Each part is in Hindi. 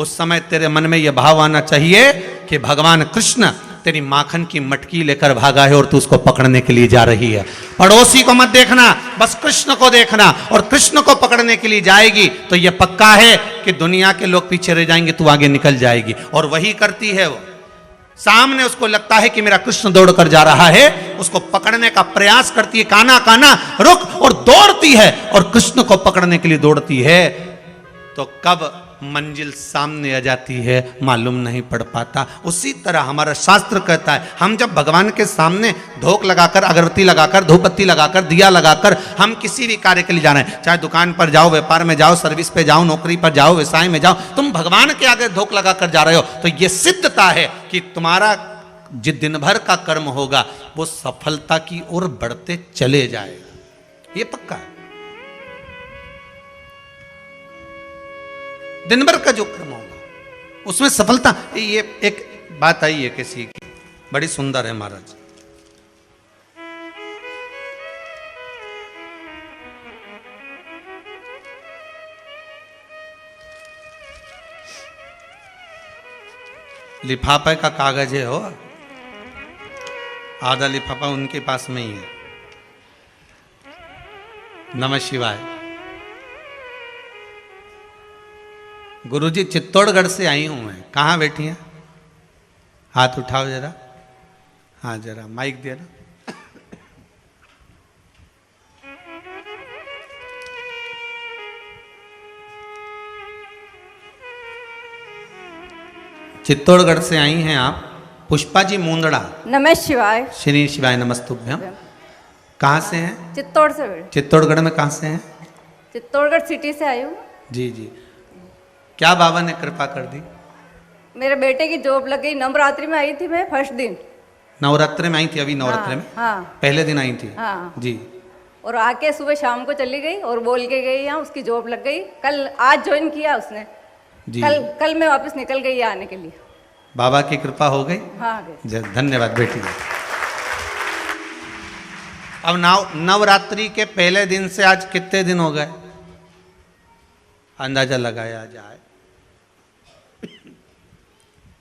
उस समय तेरे मन में यह भाव आना चाहिए कि भगवान कृष्ण तेरी माखन की मटकी लेकर भागा है और तू उसको पकड़ने के लिए जा रही है। पड़ोसी को मत देखना, बस कृष्ण को देखना, और कृष्ण को पकड़ने के लिए जाएगी तो यह पक्का है कि दुनिया के लोग पीछे रह जाएंगे, तू आगे निकल जाएगी। और वही करती है वो। सामने उसको लगता है कि मेरा कृष्ण दौड़ कर जा रहा है, उसको पकड़ने का प्रयास करती है, काना काना रुक, और दौड़ती है और कृष्ण को पकड़ने के लिए दौड़ती है। तो कब मंजिल सामने आ जाती है मालूम नहीं पड़ पाता। उसी तरह हमारा शास्त्र कहता है, हम जब भगवान के सामने धूप लगाकर, अगरबत्ती लगाकर, धूपबत्ती लगाकर, दिया लगाकर हम किसी भी कार्य के लिए जा रहे हैं, चाहे दुकान पर जाओ, व्यापार में जाओ, सर्विस पे जाओ, नौकरी पर जाओ, व्यवसाय में जाओ, तुम भगवान के आगे धूप लगाकर जा रहे हो, तो यह सिद्धता है कि तुम्हारा जो दिन भर का कर्म होगा वो सफलता की ओर बढ़ते चले जाएगा। ये पक्का है। दिन भर का जो कर्म होगा उसमें सफलता। ये एक बात आई है किसी की, बड़ी सुंदर है महाराज। लिफाफे का कागज है, हो आधा लिफाफा उनके पास में ही है। नमः शिवाय। गुरुजी चित्तौड़गढ़ से आई हूं मैं। कहाँ बैठी हैं? हाथ उठाओ जरा। हाँ जरा माइक दे ना। चित्तौड़गढ़ से आई हैं आप, पुष्पा जी मुंदड़ा। नमः शिवाय। श्री शिवाय नमस्तुभ्यम। कहाँ से हैं? चित्तौड़ से। चित्तौड़गढ़ में कहाँ से हैं? चित्तौड़गढ़ सिटी से आई हूँ। जी जी। क्या बाबा ने कृपा कर दी? मेरे बेटे की जॉब लग गई। नवरात्रि में आई थी मैं, फर्स्ट दिन। नवरात्रि में आई थी? अभी नवरात्रि में? हाँ। पहले दिन आई थी? हाँ जी। और आके सुबह शाम को चली गई और बोल के गई, यहाँ उसकी जॉब लग गई। कल आज ज्वाइन किया उसने जी। कल मैं वापस निकल गई आने के लिए। बाबा की कृपा हो गई। हाँ धन्यवाद बेटी। अब नवरात्रि के पहले दिन से आज कितने दिन हो गए? अंदाजा लगाया जाए,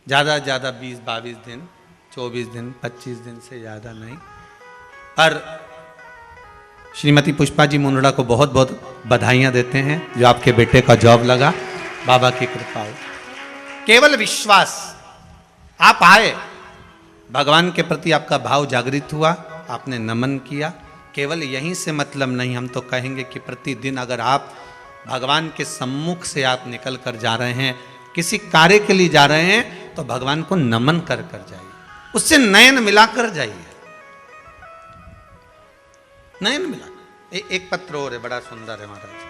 ज्यादा ज्यादा 20-22 दिन, 24 दिन, 25 दिन से ज्यादा नहीं। पर श्रीमती पुष्पा जी मुंदड़ा को बहुत बहुत बधाइयां देते हैं जो आपके बेटे का जॉब लगा। बाबा की कृपा हो। केवल विश्वास, आप आए, भगवान के प्रति आपका भाव जागृत हुआ, आपने नमन किया। केवल यहीं से मतलब नहीं, हम तो कहेंगे कि प्रतिदिन अगर आप भगवान के सम्मुख से आप निकल कर जा रहे हैं, किसी कार्य के लिए जा रहे हैं, तो भगवान को नमन कर कर जाइए, उससे नयन मिलाकर जाइए। नयन मिला। एक पत्र और है, बड़ा सुंदर है महाराज।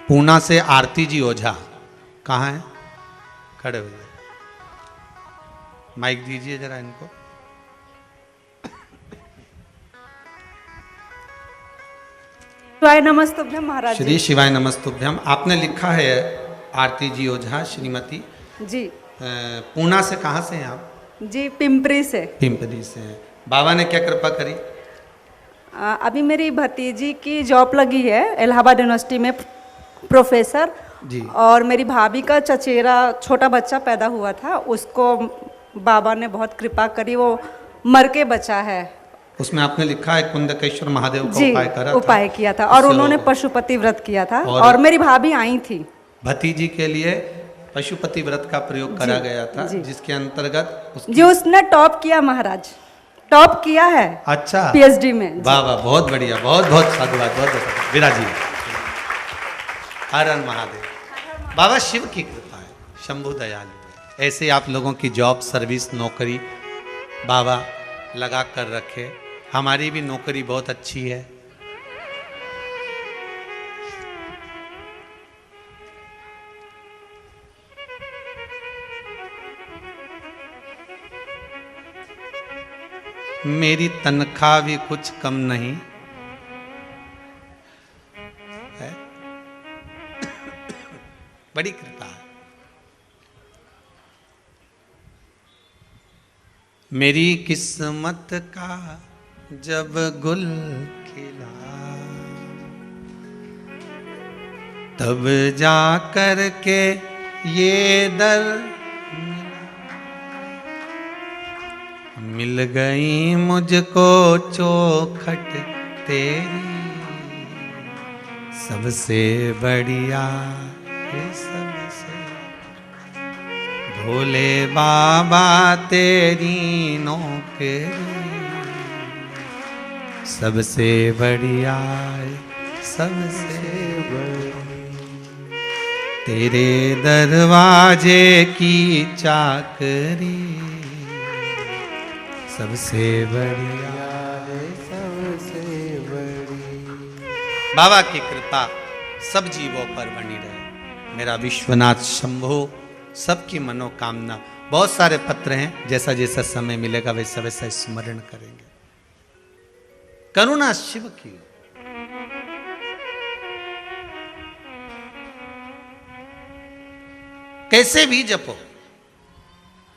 पूना से आरती जी ओझा। कहाँ है? खड़े हो जाए, माइक दीजिए जरा इनको। शिवाय नमस्तुभ्यम महाराज। श्री शिवाय नमस्तुभ्यम। आपने लिखा है आरती जी ओझा श्रीमती जी। पूना से। कहाँ से हैं आप? जी पिंपरी से। पिंपरी से हैं। बाबा ने क्या कृपा करी? अभी मेरी भतीजी की जॉब लगी है इलाहाबाद यूनिवर्सिटी में, प्रोफेसर जी। और मेरी भाभी का चचेरा छोटा बच्चा पैदा हुआ था, उसको बाबा ने बहुत कृपा करी, वो मर के बचा है। उसमें आपने लिखा है कुंदकेश्वर महादेव का उपाय करा था। उपाय किया था और उन्होंने पशुपति व्रत किया था। और मेरी भाभी आई थी। भतीजी के लिए पशुपति व्रत का प्रयोग करा गया था, जिसके अंतर्गत जी उसने टॉप किया महाराज, टॉप किया है। अच्छा, पीएचडी में। वाह वाह, बहुत बढ़िया, बहुत बहुत साधुवाद, बहुत बहुत विराजी। हर हर महादेव। बाबा शिव की कृपा है, शंभु दयालु है। ऐसे आप लोगों की जॉब, सर्विस, नौकरी बाबा लगा कर रखे। हमारी भी नौकरी बहुत अच्छी है। मेरी तनख्वाह भी कुछ कम नहीं है। बड़ी कृपा है। मेरी किस्मत का जब गुल खिला तब जा कर के ये दर मिल गई मुझको चौखट तेरी सबसे बढ़िया है सबसे भोले बाबा तेरी नौकरी सबसे बढ़िया है सबसे तेरे दरवाजे की चाकरी सबसे बढ़िया है सबसे बड़ी। बाबा की कृपा सब जीवों पर बनी रहे। मेरा विश्वनाथ शंभो सबकी मनोकामना। बहुत सारे पत्र हैं, जैसा जैसा समय मिलेगा वैसा वैसा स्मरण करेंगे। करुणा शिव की। कैसे भी जपो,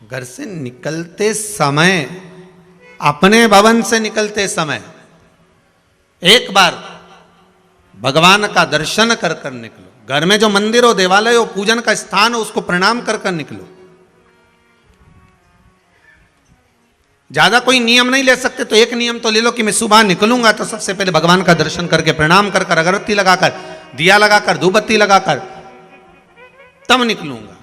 घर से निकलते समय, अपने भवन से निकलते समय एक बार भगवान का दर्शन कर कर निकलो। घर में जो मंदिर हो, देवालय हो, पूजन का स्थान हो, उसको प्रणाम कर कर निकलो। ज्यादा कोई नियम नहीं ले सकते तो एक नियम तो ले लो कि मैं सुबह निकलूंगा तो सबसे पहले भगवान का दर्शन करके प्रणाम कर कर अगरबत्ती लगाकर, दिया लगाकर, धूपबत्ती लगाकर तब निकलूंगा।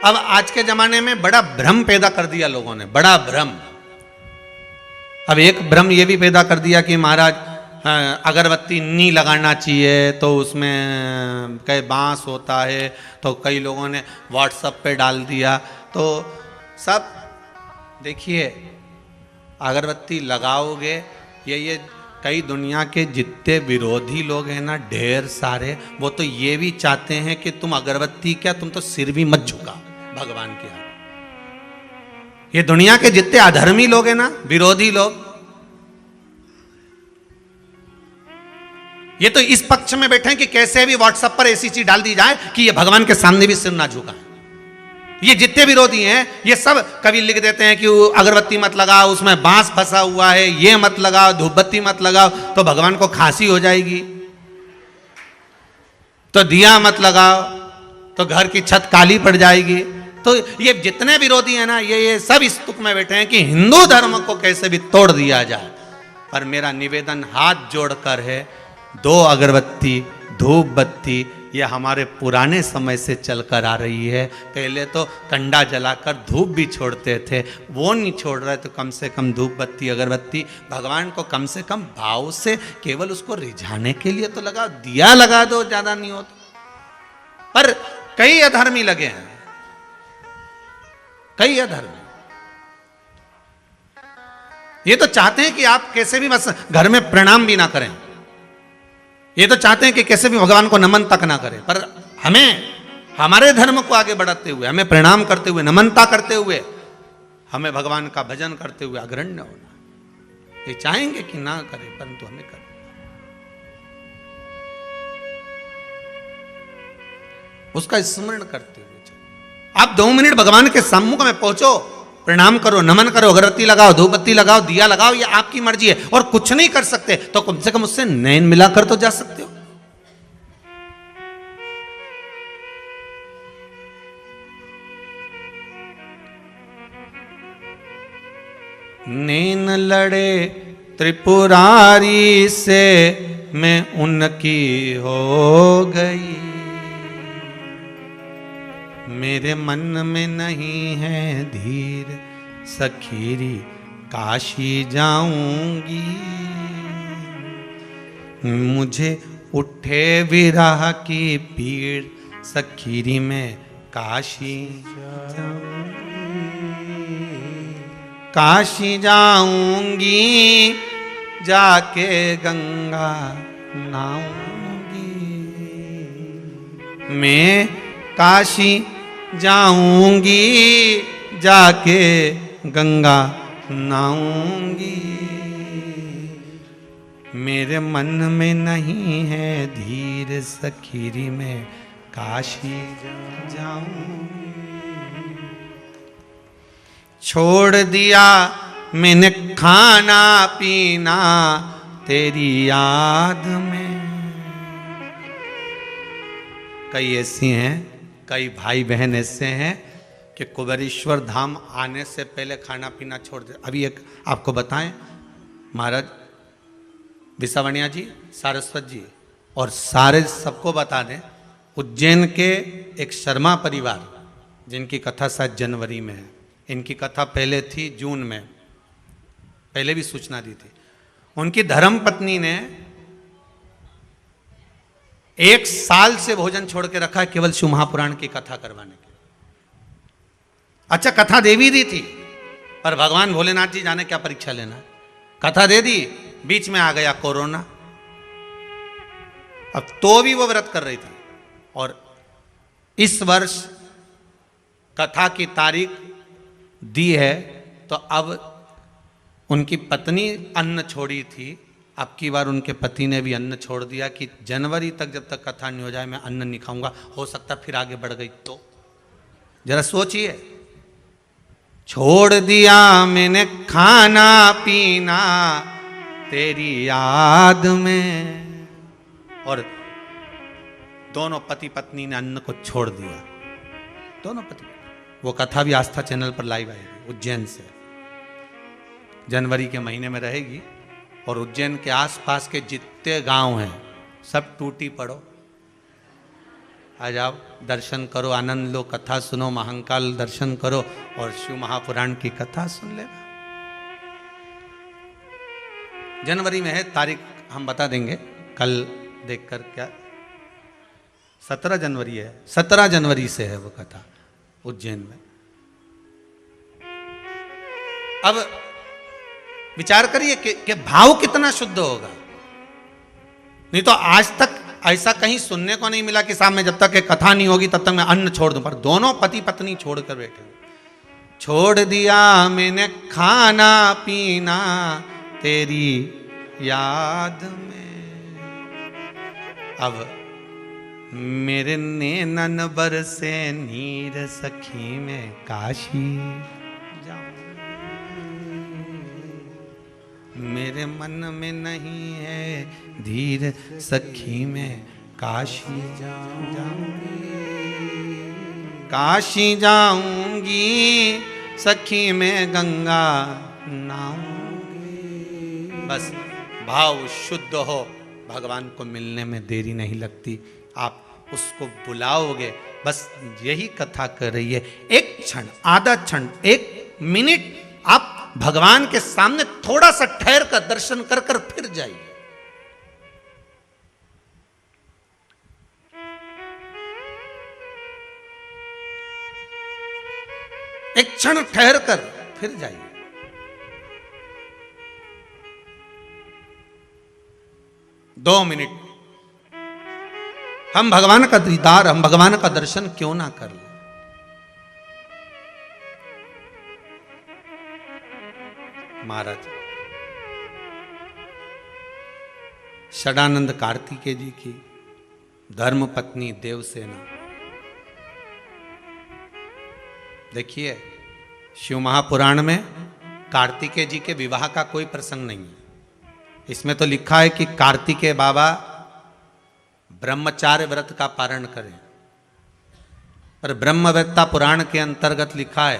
अब आज के जमाने में बड़ा भ्रम पैदा कर दिया लोगों ने, बड़ा भ्रम। अब एक भ्रम ये भी पैदा कर दिया कि महाराज अगरबत्ती नहीं लगाना चाहिए, तो उसमें कई बांस होता है, तो कई लोगों ने व्हाट्सएप पे डाल दिया। तो सब देखिए, अगरबत्ती लगाओगे, ये कई दुनिया के जितने विरोधी लोग हैं ना, ढेर सारे, वो तो ये भी चाहते हैं कि तुम अगरबत्ती क्या, तुम तो सिर भी मत झुकाओ भगवान के आगे। ये दुनिया के जितने अधर्मी लोग हैं ना, विरोधी लोग, ये तो इस पक्ष में बैठे हैं कि कैसे भी व्हाट्सएप पर ऐसी चीज डाल दी जाए कि ये भगवान के सामने भी सिर ना झुकाए। ये जितने विरोधी हैं, ये सब कभी लिख देते हैं कि अगरबत्ती मत लगाओ, उसमें बांस फंसा हुआ है, ये मत लगाओ, धूपबत्ती मत लगाओ तो भगवान को खांसी हो जाएगी, तो दिया मत लगाओ तो घर की छत काली पड़ जाएगी। तो ये जितने विरोधी हैं ना, ये सब इस तुक में बैठे हैं कि हिंदू धर्म को कैसे भी तोड़ दिया जाए। पर मेरा निवेदन हाथ जोड़कर है, 2 अगरबत्ती, धूप बत्ती, ये हमारे पुराने समय से चलकर आ रही है। पहले तो कंडा जलाकर धूप भी छोड़ते थे, वो नहीं छोड़ रहे, तो कम से कम धूप बत्ती, अगरबत्ती भगवान को कम से कम भाव से केवल उसको रिझाने के लिए तो लगा, दिया लगा दो, ज्यादा नहीं हो तो। पर कई अधर्मी लगे हैं, कई अधर्मी, ये तो चाहते हैं कि आप कैसे भी बस घर में प्रणाम भी ना करें, ये तो चाहते हैं कि कैसे भी भगवान को नमन तक ना करें। पर हमें हमारे धर्म को आगे बढ़ाते हुए, हमें प्रणाम करते हुए, नमनता करते हुए, हमें भगवान का भजन करते हुए अग्रण्य होना। ये चाहेंगे कि ना करें, परंतु हमें करना। उसका स्मरण करते हुए चलो। आप 2 मिनट भगवान के सम्मुख में पहुंचो, प्रणाम करो, नमन करो, अगरबत्ती लगाओ, धूपबत्ती लगाओ, दिया लगाओ, ये आपकी मर्जी है। और कुछ नहीं कर सकते तो कम से कम उससे नयन मिलाकर तो जा सकते हो। नैन लड़े त्रिपुरारी से, मैं उनकी हो गई, मेरे मन में नहीं है धीर, सखीरी काशी जाऊंगी, मुझे उठे विरह की पीड़, सखीरी में काशी काशी जाऊंगी, जाके गंगा नहाऊंगी, मैं काशी जाऊंगी, जाके गंगा नहाऊंगी, मेरे मन में नहीं है धीर, सखीरी में काशी जाऊं, छोड़ दिया मैंने खाना पीना तेरी याद में। कई ऐसी हैं, कई भाई बहन ऐसे हैं कि कुबेरेश्वर धाम आने से पहले खाना पीना छोड़ दे। अभी एक आपको बताएं, महाराज विसावणिया जी, सारस्वत जी और सारे सबको बता दें, उज्जैन के एक शर्मा परिवार जिनकी कथा शायद जनवरी में है, इनकी कथा पहले थी जून में, पहले भी सूचना दी थी। उनकी धर्म पत्नी ने 1 साल से भोजन छोड़ के रखा है केवल शिव महापुराण की कथा करवाने के। अच्छा कथा देवी दी थी, पर भगवान भोलेनाथ जी जाने क्या परीक्षा लेना, कथा दे दी, बीच में आ गया कोरोना। अब तो भी वो व्रत कर रही थी। और इस वर्ष कथा की तारीख दी है, तो अब उनकी पत्नी अन्न छोड़ी थी, अब की बार उनके पति ने भी अन्न छोड़ दिया कि जनवरी तक जब तक कथा नहीं हो जाए मैं अन्न नहीं खाऊंगा। हो सकता फिर आगे बढ़ गई तो जरा सोचिए, छोड़ दिया मैंने खाना पीना तेरी याद में। और दोनों पति पत्नी ने अन्न को छोड़ दिया, दोनों पति। वो कथा भी आस्था चैनल पर लाइव आएगी उज्जैन से, जनवरी के महीने में रहेगी। और उज्जैन के आसपास के जितने गांव हैं सब टूटी पड़ो, आ जाओ, दर्शन करो, आनंद लो, कथा सुनो, महाकाल दर्शन करो और शिव महापुराण की कथा सुन ले। जनवरी में है, तारीख हम बता देंगे कल देखकर। क्या 17 जनवरी है, 17 जनवरी से है वो कथा उज्जैन में। अब विचार करिए कि भाव कितना शुद्ध होगा। नहीं तो आज तक ऐसा कहीं सुनने को नहीं मिला कि साहब में जब तक ये कथा नहीं होगी तब तक मैं अन्न छोड़ दूं, पर दोनों पति पत्नी छोड़कर बैठे। छोड़ दिया मैंने खाना पीना तेरी याद में। अब मेरे नैनन बरसे नीर सखी में काशी जाऊं, मेरे मन में नहीं है धीर सखी में काशी जाऊंगी, काशी जाऊंगी सखी में गंगा नहाऊंगी। बस भाव शुद्ध हो, भगवान को मिलने में देरी नहीं लगती। आप उसको बुलाओगे, बस यही कथा कर रही है। एक क्षण, आधा क्षण, 1 मिनट आप भगवान के सामने थोड़ा सा ठहर कर दर्शन कर कर फिर जाइए। एक क्षण ठहर कर फिर जाइए। दो मिनट हम भगवान का दीदार, हम भगवान का दर्शन क्यों ना कर लें। महाराज षडानंद कार्तिकेय जी की धर्म पत्नी देवसेना, देखिए शिव महापुराण में कार्तिकेय जी के विवाह का कोई प्रसंग नहीं है। इसमें तो लिखा है कि कार्तिकेय बाबा ब्रह्मचार्य व्रत का पारण करें, पर ब्रह्मवेत्ता पुराण के अंतर्गत लिखा है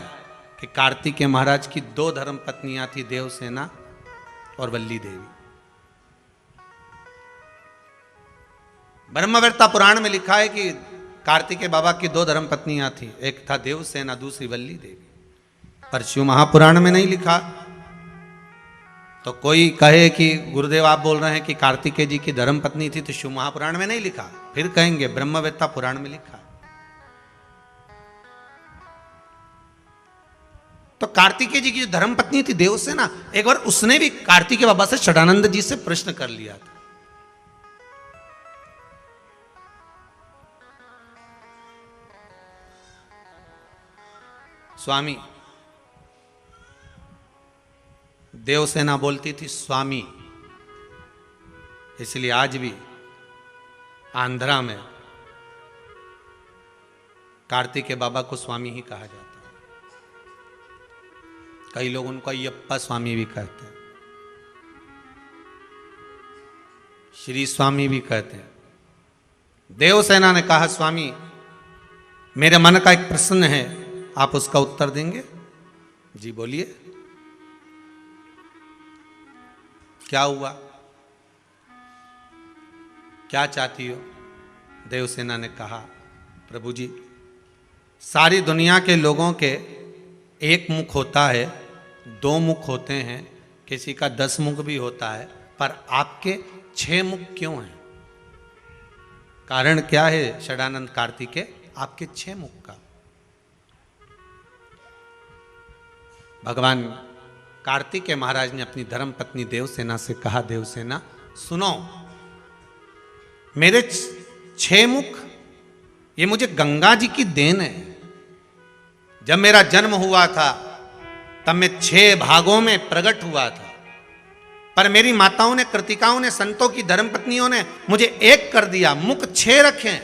कि कार्तिकेय महाराज की 2 धर्म पत्नियां थी, देवसेना और वल्ली देवी। ब्रह्मवेत्ता पुराण में लिखा है कि कार्तिकेय बाबा की 2 धर्म पत्नियां थी, एक था देवसेना, दूसरी वल्ली देवी। पर शिव महापुराण में नहीं लिखा। तो कोई कहे कि गुरुदेव आप बोल रहे हैं कि कार्तिकेय जी की धर्म पत्नी थी, तो शिव महापुराण में नहीं लिखा, फिर कहेंगे ब्रह्मवेत्ता पुराण में लिखा। तो कार्तिकेय जी की जो धर्म पत्नी थी देवसेना, एक बार उसने भी कार्तिकेय बाबा से षडानंद जी से प्रश्न कर लिया था। स्वामी, देवसेना बोलती थी स्वामी, इसलिए आज भी आंध्रा में कार्तिकेय बाबा को स्वामी ही कहा जाता है। कई लोग उनको अयप्पा स्वामी भी कहते हैं, श्री स्वामी भी कहते हैं। देवसेना ने कहा, स्वामी मेरे मन का एक प्रश्न है, आप उसका उत्तर देंगे? जी बोलिए, क्या हुआ, क्या चाहती हो? देवसेना ने कहा, प्रभु जी सारी दुनिया के लोगों के एक मुख होता है, दो मुख होते हैं, किसी का 10 मुख भी होता है, पर आपके 6 मुख क्यों हैं? कारण क्या है षडानंद कार्तिकेय आपके 6 मुख का? भगवान कार्तिकेय महाराज ने अपनी धर्म पत्नी देवसेना से कहा, देवसेना सुनो, मेरे 6 मुख ये मुझे गंगा जी की देन है। जब मेरा जन्म हुआ था तब मैं 6 भागों में प्रकट हुआ था, पर मेरी माताओं ने, कृतिकाओं ने, संतों की धर्मपत्नियों ने मुझे एक कर दिया, मुख 6 रखे,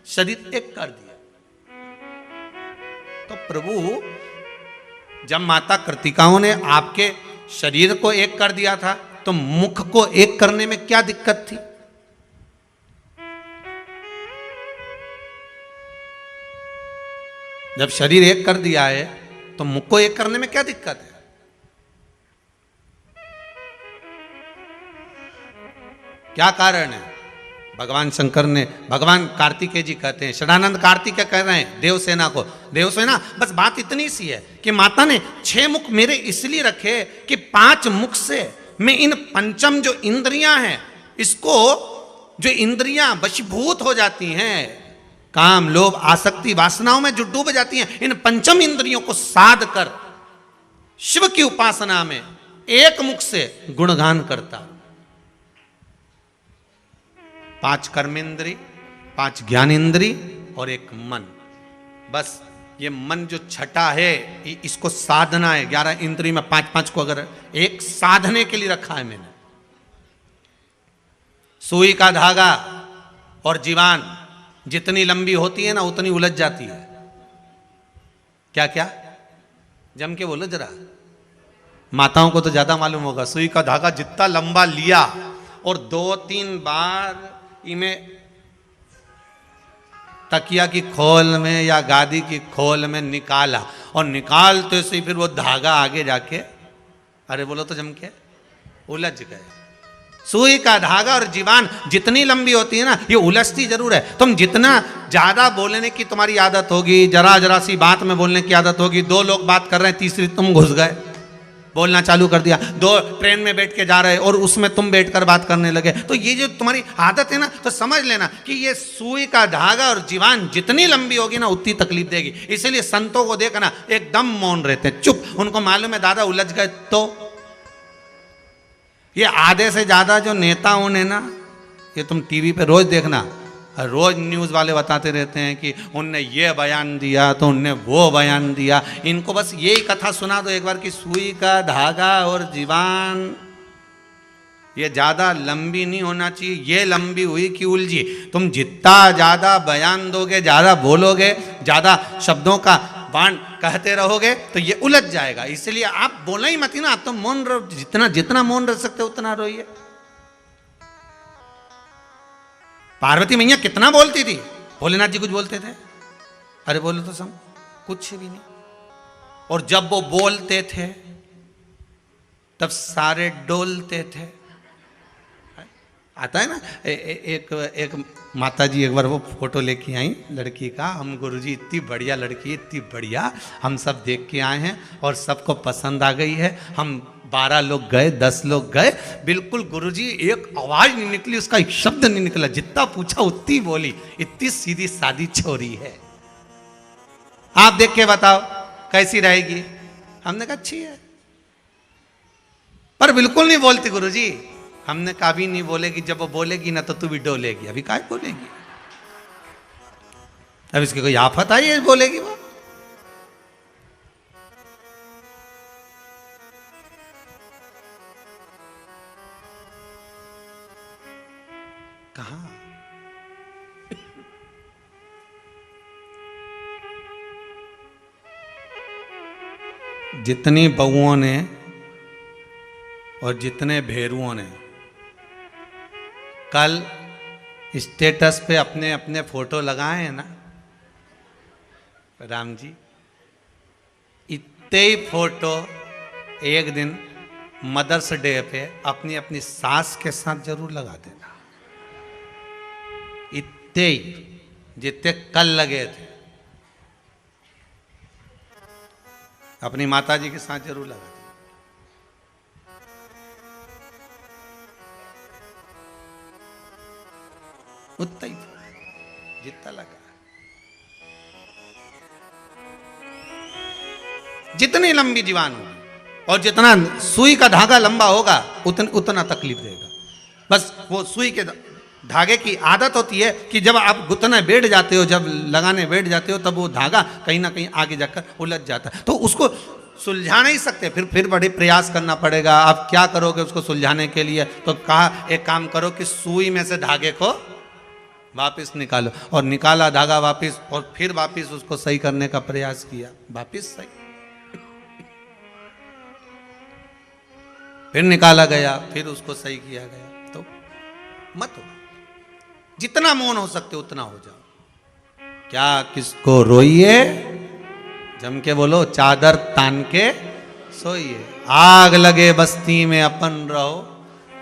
शरीर एक कर दिया। तो प्रभु जब माता कृतिकाओं ने आपके शरीर को एक कर दिया था तो मुख को एक करने में क्या दिक्कत थी? जब शरीर एक कर दिया है तो मुख को एक करने में क्या दिक्कत है? क्या कारण है? भगवान शंकर ने, भगवान कार्तिकेय जी कहते हैं, षडानंद कार्तिकेय कह रहे हैं देवसेना को, देवसेना बस बात इतनी सी है कि माता ने 6 मुख मेरे इसलिए रखे कि 5 मुख से मैं इन पंचम जो इंद्रियां हैं, इसको, जो इंद्रियां वशीभूत हो जाती हैं, काम, लोभ, आसक्ति, वासनाओं में जो डूब जाती हैं, इन पंचम इंद्रियों को साध कर शिव की उपासना में एक मुख से गुणगान करता। 5 कर्मेंद्री, 5 ज्ञानेंद्री और 1 मन। बस ये मन जो छठा है इसको साधना है। 11 इंद्री में 5-5 को अगर एक साधने के लिए रखा है मैंने। सुई का धागा और जीवान जितनी लंबी होती है ना उतनी उलझ जाती है। क्या क्या जम के बोलो जरा, माताओं को तो ज्यादा मालूम होगा। सुई का धागा जितना लंबा लिया और 2-3 बार इमें तकिया की खोल में या गादी की खोल में निकाला और निकालते से फिर वो धागा आगे जाके, अरे बोलो तो जम के उलझ गए। सुई का धागा और जीवान जितनी लंबी होती है ना, ये उलझती जरूर है। तुम जितना ज्यादा बोलने की तुम्हारी आदत होगी, जरा जरा सी बात में बोलने की आदत होगी, 2 लोग बात कर रहे हैं, तीसरी तुम घुस गए, बोलना चालू कर दिया। 2 ट्रेन में बैठ के जा रहे और उसमें तुम बैठकर बात करने लगे। तो ये जो तुम्हारी आदत है ना, तो समझ लेना कि ये सुई का धागा और जीवान जितनी लंबी होगी ना उतनी तकलीफ देगी। इसलिए संतों को देखना एकदम मौन रहते हैं, चुप। उनको मालूम है दादा उलझ गए। तो ये आधे से ज्यादा जो नेताओं ने ना, ये तुम टीवी पे रोज देखना, रोज न्यूज़ वाले बताते रहते हैं कि उनने ये बयान दिया तो उनने वो बयान दिया। इनको बस यही कथा सुना दो एक बार कि सुई का धागा और जीवान ये ज़्यादा लंबी नहीं होना चाहिए, ये लंबी हुई कि उलझी। तुम जितना ज़्यादा बयान दोगे, ज़्यादा बोलोगे, ज़्यादा शब्दों का बाण कहते रहोगे तो ये उलझ जाएगा। इसलिए आप बोला ही मत ना, आप तो मौन रहो, जितना जितना मौन रह सकते उतना रोइए। पार्वती मैया कितना बोलती थी, भोलेनाथ जी कुछ बोलते थे? अरे बोलो तो सम, कुछ भी नहीं। और जब वो बोलते थे तब सारे डोलते थे। आता है ना, एक माता जी एक बार वो फोटो लेके आई लड़की का, हम गुरुजी इतनी बढ़िया लड़की, इतनी बढ़िया, हम सब देख के आए हैं और सबको पसंद आ गई है। हम 12 लोग गए, 10 लोग गए, बिल्कुल गुरुजी एक आवाज नहीं निकली, उसका एक शब्द नहीं निकला, जितना पूछा उतनी बोली। इतनी सीधी सादी छोरी है। आप देख के बताओ कैसी रहेगी? हमने कहा अच्छी है, पर बिल्कुल नहीं बोलती गुरुजी। हमने कहा भी नहीं बोलेगी, जब वो बोलेगी ना तो तू भी डोलेगी। अभी काय बोलेगी? अब इसकी कोई आफत आई है बोलेगी वो? कहां जितनी बहुओं ने और जितने भेरुओं ने कल स्टेटस पे अपने अपने फोटो लगाए हैं ना, राम जी, इतने ही फोटो एक दिन मदर्स डे पे अपनी अपनी सास के साथ जरूर लगा देना। इतने ही जितने कल लगे थे अपनी माता जी के साथ जरूर लगा देना। उतना ही जितना लगा, जितनी लंबी जीवान होगी और जितना सुई का धागा लंबा होगा उतना तकलीफ देगा। बस वो सुई के धागे की आदत होती है कि जब आप गुथने बैठ जाते हो, जब लगाने बैठ जाते हो, तब वो धागा कहीं ना कहीं आगे जाकर उलझ जाता है। तो उसको सुलझा नहीं सकते, फिर बड़े प्रयास करना पड़ेगा। आप क्या करोगे उसको सुलझाने के लिए? तो कहा एक काम करो कि सुई में से धागे को वापस निकालो, और निकाला धागा वापस, और फिर वापस उसको सही करने का प्रयास किया, वापस सही, फिर निकाला गया, फिर उसको सही किया गया। तो मत हो, जितना मौन हो सकते उतना हो जाओ। क्या किसको रोइए, जम के बोलो, चादर तान के सोइए। आग लगे बस्ती में अपन रहो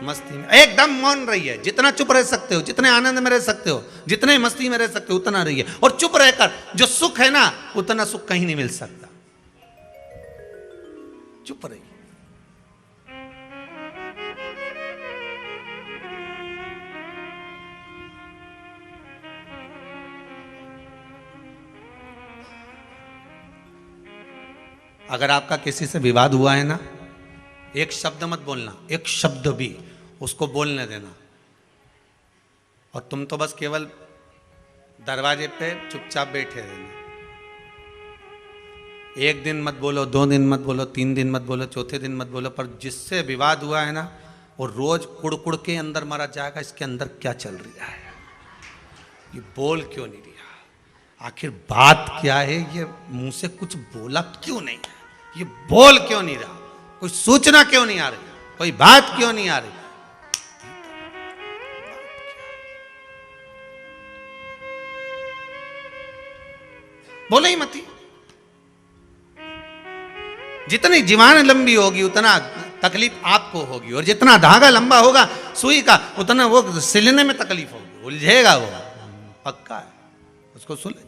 मस्ती में। एकदम मौन रहिए, जितना चुप रह सकते हो, जितने आनंद में रह सकते हो, जितने मस्ती में रह सकते हो उतना रहिए। और चुप रहकर जो सुख है ना, उतना सुख कहीं नहीं मिल सकता। चुप रहिए। अगर आपका किसी से विवाद हुआ है ना, एक शब्द मत बोलना, एक शब्द भी उसको बोलने देना। और तुम तो बस केवल दरवाजे पे चुपचाप बैठे रहना। एक दिन मत बोलो, 2 दिन मत बोलो, 3 दिन मत बोलो, चौथे दिन मत बोलो, पर जिससे विवाद हुआ है ना, वो रोज कुड़ के अंदर मारा जाएगा। इसके अंदर क्या चल रहा है, ये बोल क्यों नहीं रहा, आखिर बात क्या है, ये मुंह से कुछ बोला क्यों नहीं, ये बोल क्यों नहीं रहा, कोई सूचना क्यों नहीं आ रही, कोई बात क्यों नहीं आ रही। बोले ही मती। जितनी जीवान लंबी होगी उतना तकलीफ आपको होगी, और जितना धागा लंबा होगा सुई का उतना वो सिलने में तकलीफ होगी, उलझेगा वो, पक्का है, उसको सुलझ।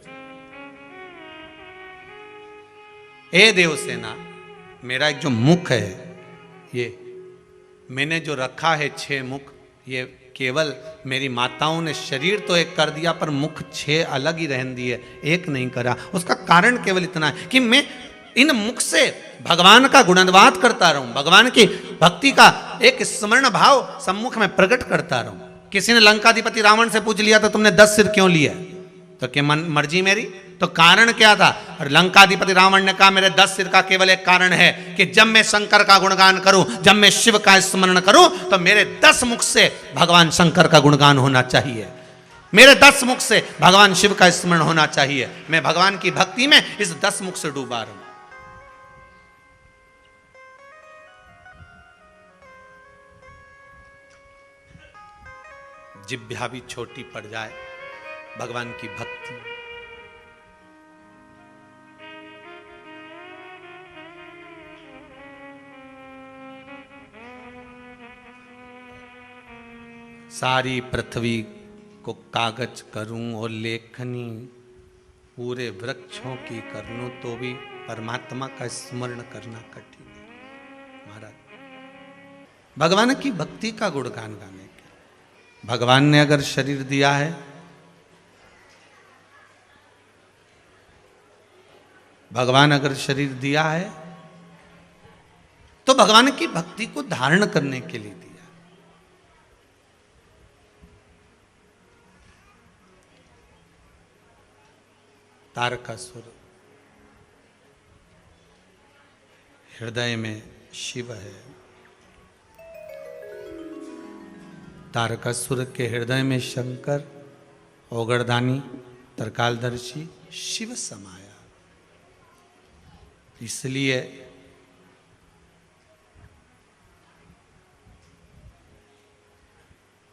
ए देवसेना, मेरा एक जो मुख है, ये मैंने जो रखा है 6 मुख, ये केवल मेरी माताओं ने शरीर तो एक कर दिया, पर मुख 6 अलग ही रहन दिए, एक नहीं करा। उसका कारण केवल इतना है कि मैं इन मुख से भगवान का गुणगान करता रहूं, भगवान की भक्ति का एक स्मरण भाव सम्मुख में प्रकट करता रहूं। किसी ने लंकाधिपति रावण से पूछ लिया तो तुमने 10 सिर क्यों लिए, तो क्या मर्जी मेरी, तो कारण क्या था? और लंकाधिपति रावण ने कहा मेरे 10 सिर का केवल एक कारण है कि जब मैं शंकर का गुणगान करूं, जब मैं शिव का स्मरण करूं, तो मेरे 10 मुख से भगवान शंकर का गुणगान होना चाहिए, मेरे 10 मुख से भगवान शिव का स्मरण होना चाहिए। मैं भगवान की भक्ति में इस 10 मुख से डूबा रहूं। जिह्वा भी छोटी पड़ जाए भगवान की भक्ति, सारी पृथ्वी को कागज करूं और लेखनी, पूरे वृक्षों की कर लूं, तो भी परमात्मा का स्मरण करना कठिन है महाराज। भगवान की भक्ति का गुणगान गाने के, भगवान ने अगर शरीर दिया है, भगवान अगर शरीर दिया है तो भगवान की भक्ति को धारण करने के लिए दिया। तारकासुर हृदय में शिव है, तारकासुर के हृदय में शंकर, ओगरदानी, तरकालदर्शी शिव समाया। इसलिए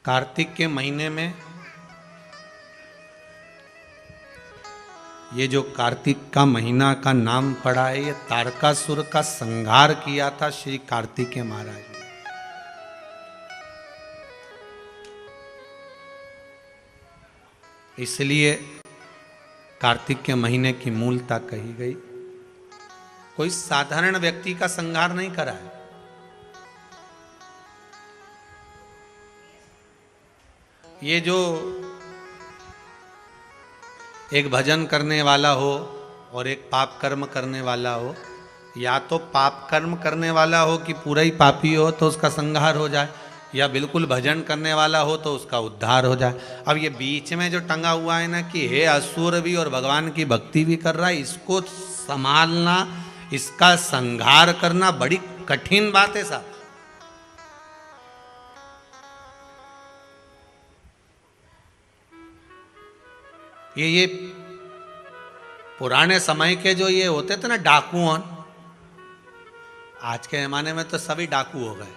कार्तिक के महीने में ये जो कार्तिक का महीना का नाम पड़ा है, ये तारकासुर का संहार किया था श्री कार्तिकेय महाराज ने। इसलिए कार्तिक के महीने की मूलता कही गई। कोई साधारण व्यक्ति का संहार नहीं करा है। ये जो एक भजन करने वाला हो और एक पाप कर्म करने वाला हो, या तो पाप कर्म करने वाला हो कि पूरा ही पापी हो तो उसका संहार हो जाए, या बिल्कुल भजन करने वाला हो तो उसका उद्धार हो जाए। अब ये बीच में जो टंगा हुआ है ना कि हे असुर भी और भगवान की भक्ति भी कर रहा है, इसको संभालना, इसका संहार करना बड़ी कठिन बात है साहब। ये पुराने समय के जो ये होते थे ना डाकुओं, आज के जमाने में तो सभी डाकू हो गए।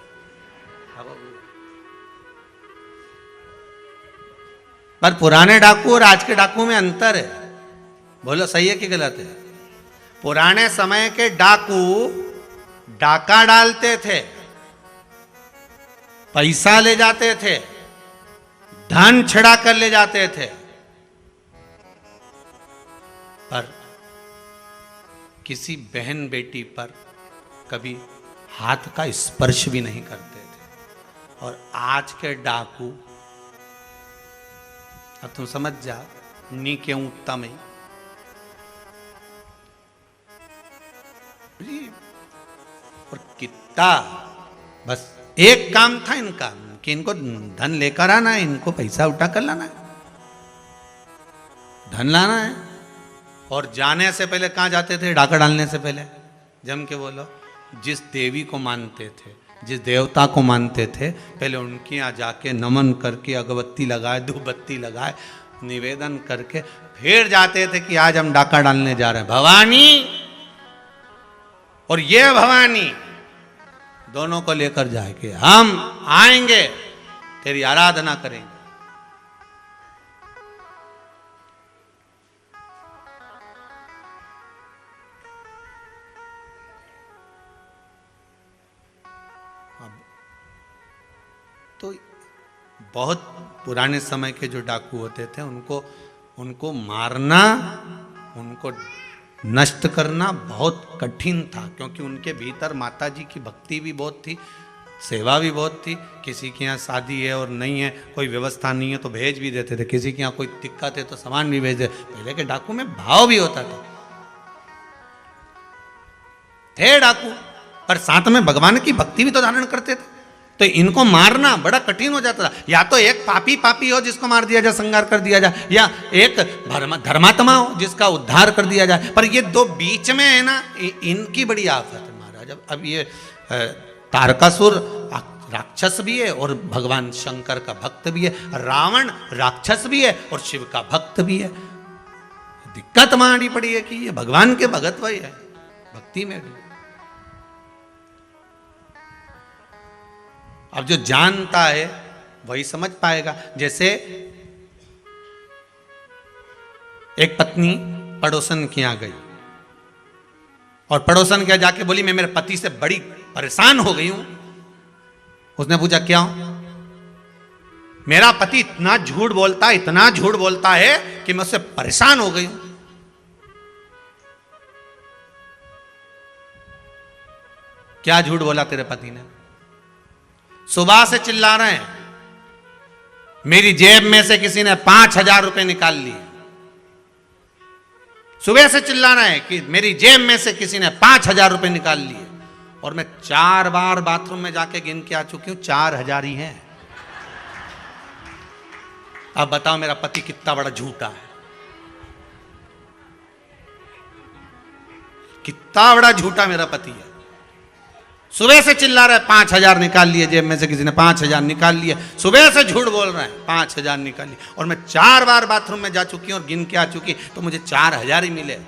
पर पुराने डाकू और आज के डाकू में अंतर है। बोलो सही है कि गलत है? पुराने समय के डाकू डाका डालते थे, पैसा ले जाते थे, धन छिड़ा कर ले जाते थे, पर किसी बहन बेटी पर कभी हाथ का स्पर्श भी नहीं करते थे। और आज के डाकू, अब तुम समझ जा, नी के उत्तम ही और कितना, बस एक काम था इनका कि इनको धन लेकर आना है, इनको पैसा उठा कर लाना है, धन लाना है। और जाने से पहले कहाँ जाते थे? डाका डालने से पहले जम के बोलो, जिस देवी को मानते थे, जिस देवता को मानते थे, पहले उनके यहाँ जाके नमन करके अगरबत्ती लगाए, धूपबत्ती लगाए, निवेदन करके फिर जाते थे कि आज हम डाका डालने जा रहे हैं। भवानी और ये भवानी दोनों को लेकर जाके हम आएंगे, तेरी आराधना करेंगे। तो बहुत पुराने समय के जो डाकू होते थे, उनको मारना, उनको नष्ट करना बहुत कठिन था, क्योंकि उनके भीतर माता जी की भक्ति भी बहुत थी, सेवा भी बहुत थी। किसी के यहाँ शादी है और नहीं है, कोई व्यवस्था नहीं है तो भेज भी देते थे, किसी के यहाँ कोई दिक्कत है तो सामान भी भेज देते। पहले के डाकू में भाव भी होता था, थे डाकू, पर साथ में भगवान की भक्ति भी तो धारण करते थे। तो इनको मारना बड़ा कठिन हो जाता था। या तो एक पापी हो जिसको मार दिया जाए, संहार कर दिया जाए, या एक धर्मात्मा हो जिसका उद्धार कर दिया जाए। पर ये दो बीच में है ना, इनकी बड़ी आफत है महाराज। अब ये तारकासुर राक्षस भी है और भगवान शंकर का भक्त भी है, रावण राक्षस भी है और शिव का भक्त भी है। दिक्कत मारी पड़ी है कि ये भगवान के भगत वही है, भक्ति में भी। अब जो जानता है वही समझ पाएगा। जैसे एक पत्नी पड़ोसन के यहाँ गई और पड़ोसन के यहाँ जाके बोली, मैं मेरे पति से बड़ी परेशान हो गई हूं। उसने पूछा क्या? मेरा पति इतना झूठ बोलता है कि मैं उससे परेशान हो गई हूं। क्या झूठ बोला तेरे पति ने? सुबह से चिल्ला रहे हैं, मेरी जेब में से किसी ने 5,000 रुपए निकाल लिए। सुबह से चिल्ला रहे हैं कि मेरी जेब में से किसी ने 5,000 रुपए निकाल लिए, और मैं 4 बार बाथरूम में जाके गिन के आ चुकी हूं, 4,000 ही हैं। अब बताओ मेरा पति कितना बड़ा झूठा है, कितना बड़ा झूठा मेरा पति है। सुबह से चिल्ला रहा है 5,000 निकाल लिए, जेब में से किसी ने 5,000 निकाल लिए, सुबह से झूठ बोल रहे हैं 5,000 निकाल लिए, और मैं 4 बार बाथरूम में जा चुकी हूं और गिन के आ चुकी, तो मुझे 4,000 ही मिले।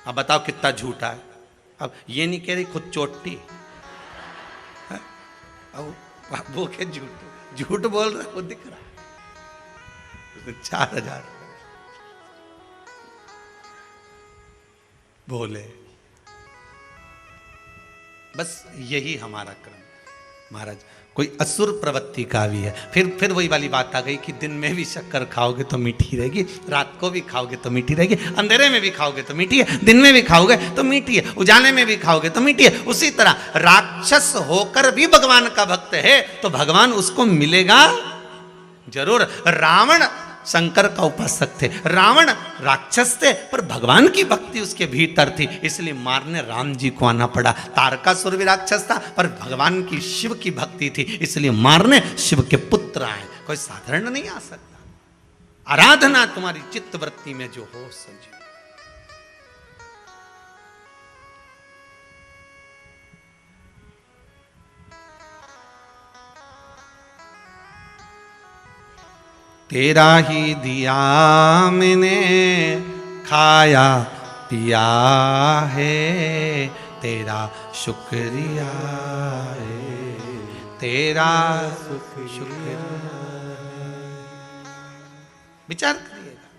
अब बताओ कितना झूठा है। अब ये नहीं कह रही खुद चोटी, अब बाबू के झूठ बोल रहा है, वो दिख रहा है। उसने 4,000 बोले। बस यही हमारा क्रम महाराज। कोई असुर प्रवृत्ति का भी है। फिर वही वाली बात आ गई कि दिन में भी शक्कर खाओगे तो मीठी रहेगी, रात को भी खाओगे तो मीठी रहेगी, अंधेरे में भी खाओगे तो मीठी है, दिन में भी खाओगे तो मीठी है, उजाले में भी खाओगे तो मीठी है। उसी तरह राक्षस होकर भी भगवान का भक्त है तो भगवान उसको मिलेगा जरूर। रावण शंकर का उपासक थे, रावण राक्षस थे, पर भगवान की भक्ति उसके भीतर थी, इसलिए मारने राम जी को आना पड़ा। तारकासुर भी राक्षस था पर भगवान की शिव की भक्ति थी, इसलिए मारने शिव के पुत्र आए। कोई साधारण नहीं आ सकता। आराधना तुम्हारी चित्त वृत्ति में जो हो सजी। तेरा ही दिया मैंने खाया पिया है, तेरा शुक्रिया है, तेरा शुक्रिया। विचार करिएगा।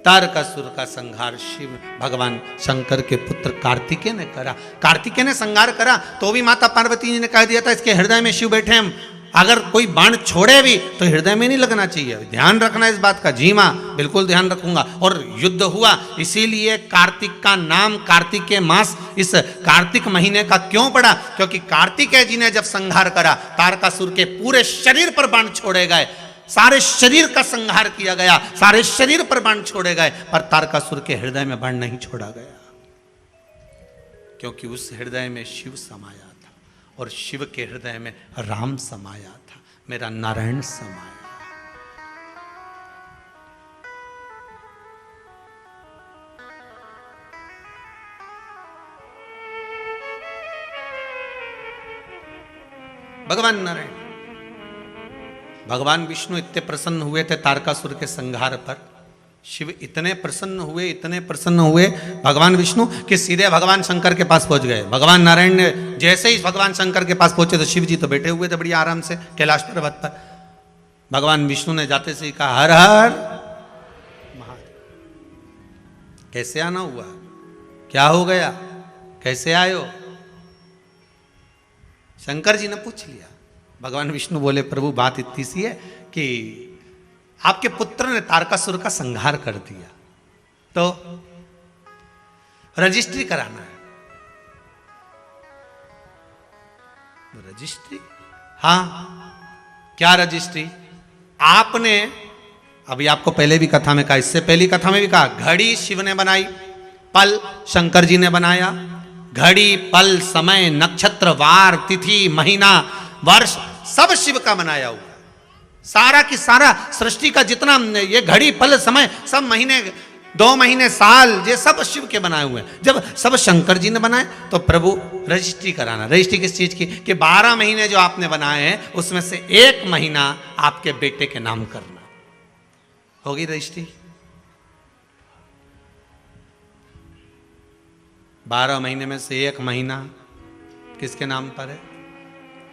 तारकासुर का संहार शिव भगवान शंकर के पुत्र कार्तिकेय ने करा। कार्तिकेय ने संहार करा तो भी माता पार्वती जी ने कह दिया था इसके हृदय में शिव बैठे हैं, अगर कोई बाण छोड़े भी तो हृदय में नहीं लगना चाहिए। ध्यान रखना इस बात का। जी मां, बिल्कुल ध्यान रखूंगा। और युद्ध हुआ, इसीलिए कार्तिक का नाम कार्तिक के मास इस कार्तिक महीने का क्यों पड़ा? क्योंकि कार्तिकेय जी ने जब संहार करा तारकासुर के पूरे शरीर पर बाण छोड़े गए, सारे शरीर का संहार किया गया, सारे शरीर पर बाण छोड़े गए, पर तारकासुर के हृदय में बाण नहीं छोड़ा गया, क्योंकि उस हृदय में शिव समाया और शिव के हृदय में राम समाया था, मेरा नारायण समाया। भगवान नारायण, भगवान विष्णु इतने प्रसन्न हुए थे तारकासुर के संहार पर। शिव इतने प्रसन्न हुए भगवान विष्णु कि सीधे भगवान शंकर के पास पहुंच गए। भगवान नारायण ने जैसे ही भगवान शंकर के पास पहुंचे तो शिव जी तो बैठे हुए थे बढ़िया आराम से कैलाश पर्वत पर। भगवान विष्णु ने जाते से ही कहा हर हर महादेव। कैसे आना हुआ, क्या हो गया, कैसे आयो? शंकर जी ने पूछ लिया। भगवान विष्णु बोले प्रभु बात इतनी सी है कि आपके पुत्र ने तारकासुर का संहार कर दिया, तो रजिस्ट्री कराना है। रजिस्ट्री? हाँ, क्या रजिस्ट्री? आपने अभी आपको पहले भी कथा में कहा, इससे पहली कथा में भी कहा, घड़ी शिव ने बनाई, पल शंकर जी ने बनाया। घड़ी, पल, समय, नक्षत्र, वार, तिथि, महीना, वर्ष सब शिव का बनाया हुआ। सारा की सारा सृष्टि का जितना ये घड़ी, पल, समय, सब महीने, 2 महीने, साल, ये सब शिव के बनाए हुए हैं। जब सब शंकर जी ने बनाए तो प्रभु रजिस्ट्री कराना। रजिस्ट्री किस चीज की? कि 12 महीने जो आपने बनाए हैं उसमें से 1 महीना आपके बेटे के नाम करना। होगी रजिस्ट्री? 12 महीने में से 1 महीना किसके नाम पर है?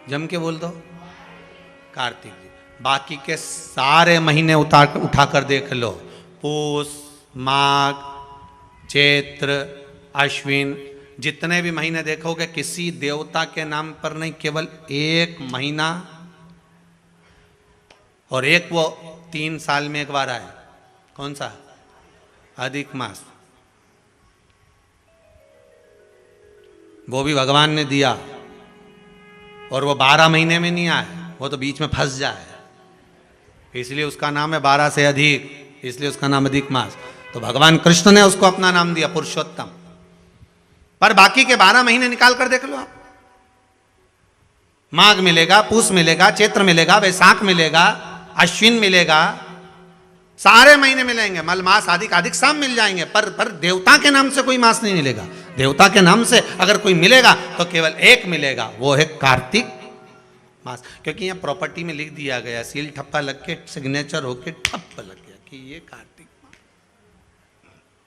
जम के बोल दो, कार्तिक जी। बाकी के सारे महीने उठाकर देख लो, पूस, माघ, चैत्र, अश्विन, जितने भी महीने देखोगे किसी देवता के नाम पर नहीं, केवल 1 महीना, और एक वो 3 साल में एक बार आए। कौन सा? अधिक मास। वो भी भगवान ने दिया, और वो 12 महीने में नहीं आए, वो तो बीच में फंस जाए, इसलिए उसका नाम है 12 से अधिक, इसलिए उसका नाम अधिक मास। तो भगवान कृष्ण ने उसको अपना नाम दिया पुरुषोत्तम। पर बाकी के 12 महीने निकाल कर देख लो आप। माघ मिलेगा, पूस मिलेगा, चैत्र मिलेगा, वैशाख मिलेगा, अश्विन मिलेगा, सारे महीने मिलेंगे, मल मास आदि अधिक साम मिल जाएंगे, पर देवता के नाम से कोई मास नहीं मिलेगा। देवता के नाम से अगर कोई मिलेगा तो केवल 1 मिलेगा, वो है कार्तिक मास। क्योंकि यहाँ प्रॉपर्टी में लिख दिया गया, सील ठप्पा लग के सिग्नेचर होके ठप्प लग गया कि ये कार्तिक मास,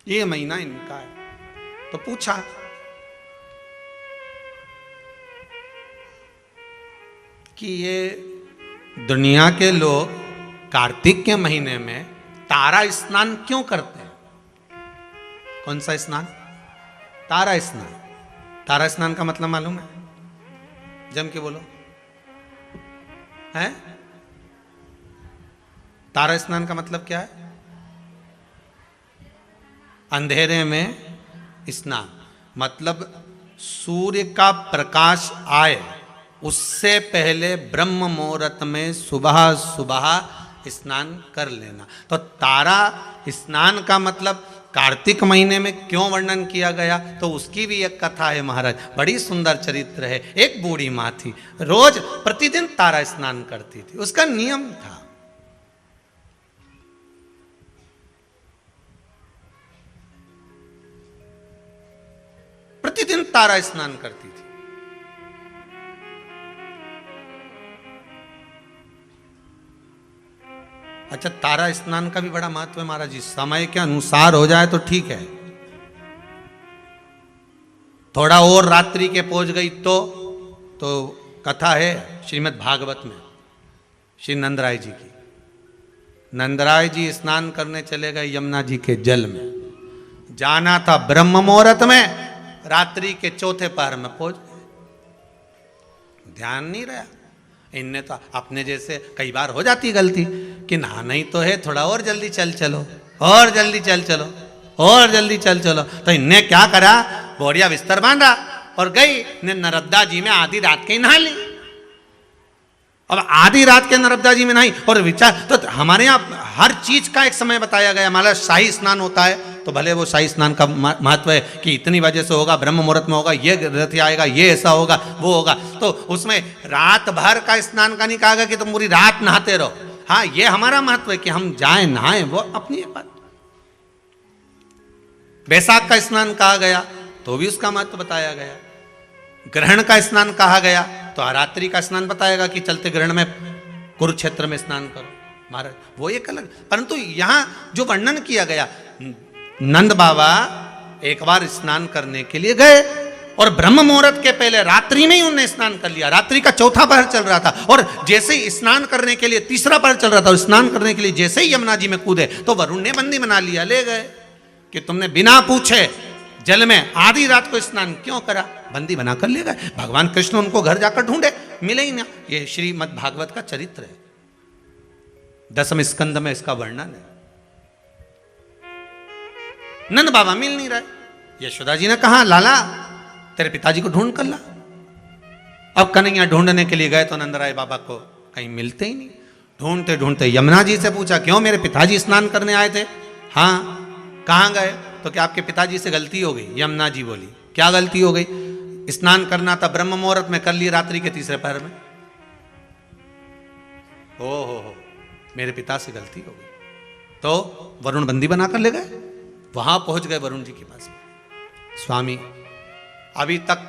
ये महीना इनका है। तो पूछा कि ये दुनिया के लोग कार्तिक के महीने में तारा स्नान क्यों करते हैं? कौन सा स्नान? तारा स्नान। तारा स्नान का मतलब मालूम है? जम के बोलो। है? तारा स्नान का मतलब क्या है? अंधेरे में स्नान, मतलब सूर्य का प्रकाश आए उससे पहले ब्रह्म मुहूर्त में सुबह सुबह स्नान कर लेना। तो तारा स्नान का मतलब कार्तिक महीने में क्यों वर्णन किया गया, तो उसकी भी एक कथा है महाराज, बड़ी सुंदर चरित्र है। एक बूढ़ी माँ थी, रोज प्रतिदिन तारा स्नान करती थी, उसका नियम था। प्रतिदिन तारा स्नान करती थी। अच्छा, तारा स्नान का भी बड़ा महत्व है महाराज जी। समय के अनुसार हो जाए तो ठीक है, थोड़ा और रात्रि के पहुंच गई तो कथा है श्रीमद् भागवत में श्री नंदराय जी की। नंदराय जी स्नान करने चले गए यमुना जी के जल में। जाना था ब्रह्म मुहूर्त में, रात्रि के चौथे पहर में पहुंच गए। ध्यान नहीं रहा। इनने तो अपने जैसे कई बार हो जाती गलती कि नहाना ही तो है, थोड़ा और जल्दी चल चलो, और जल्दी चल चलो, और जल्दी चल चलो। तो इनने क्या करा, बोरिया बिस्तर बांधा और गई ने नर्मदा जी में आधी रात के ही नहा ली। अब आधी रात के नर्मदा जी में नहाई और विचार, तो हमारे यहाँ हर चीज का एक समय बताया गया। हमारा शाही स्नान होता है तो भले वो शाही स्नान का महत्व है कि इतनी बजे से होगा, ब्रह्म मुहूर्त में होगा, ये रथ आएगा, ये ऐसा होगा, वो होगा। तो उसमें रात भर का स्नान का नहीं कहा गया कि तुम पूरी रात नहाते रहो। हाँ, ये हमारा महत्व है कि हम जाएं नहाएं, वो अपनी बात। बैसाख का स्नान कहा गया तो भी उसका महत्व बताया गया। ग्रहण का स्नान कहा गया तो रात्रि का स्नान बताएगा कि चलते ग्रहण में कुरुक्षेत्र में स्नान करो महाराज, वो एक अलग। परंतु यहां जो वर्णन किया गया, नंद बाबा एक बार स्नान करने के लिए गए और ब्रह्म मुहूर्त के पहले रात्रि में ही उन्होंने स्नान कर लिया। रात्रि का चौथा पहर चल रहा था और जैसे ही स्नान करने के लिए तीसरा पहर चल रहा था और स्नान करने के लिए जैसे ही यमुना जी में कूदे तो वरुण ने बंदी बना लिया, ले गए कि तुमने बिना पूछे जल में आधी रात को स्नान क्यों करा, बंदी बनाकर ले गए। भगवान कृष्ण उनको घर जाकर ढूंढे, मिले ही ना। ये श्रीमद् भागवत का चरित्र है, 10वें स्कंद में इसका वर्णन है। नंद बाबा मिल नहीं रहे। यशोदा जी ने कहा, लाला तेरे पिताजी को ढूंढ कर ला। अब कन्हैया ढूंढने के लिए गए तो नंदराय बाबा को कहीं मिलते ही नहीं। ढूंढते ढूंढते यमुना जी से पूछा, क्यों मेरे पिताजी स्नान करने आए थे? हाँ, कहाँ गए? तो क्या आपके पिताजी से गलती हो गई? यमुना जी बोली, क्या गलती हो गई? स्नान करना था ब्रह्म मुहूर्त में, कर लिए रात्रि के तीसरे पहर में। हो, मेरे पिता से गलती हो गई। तो वरुण बंदी बनाकर ले गए। वहां पहुंच गए वरुण जी के पास में। स्वामी, अभी तक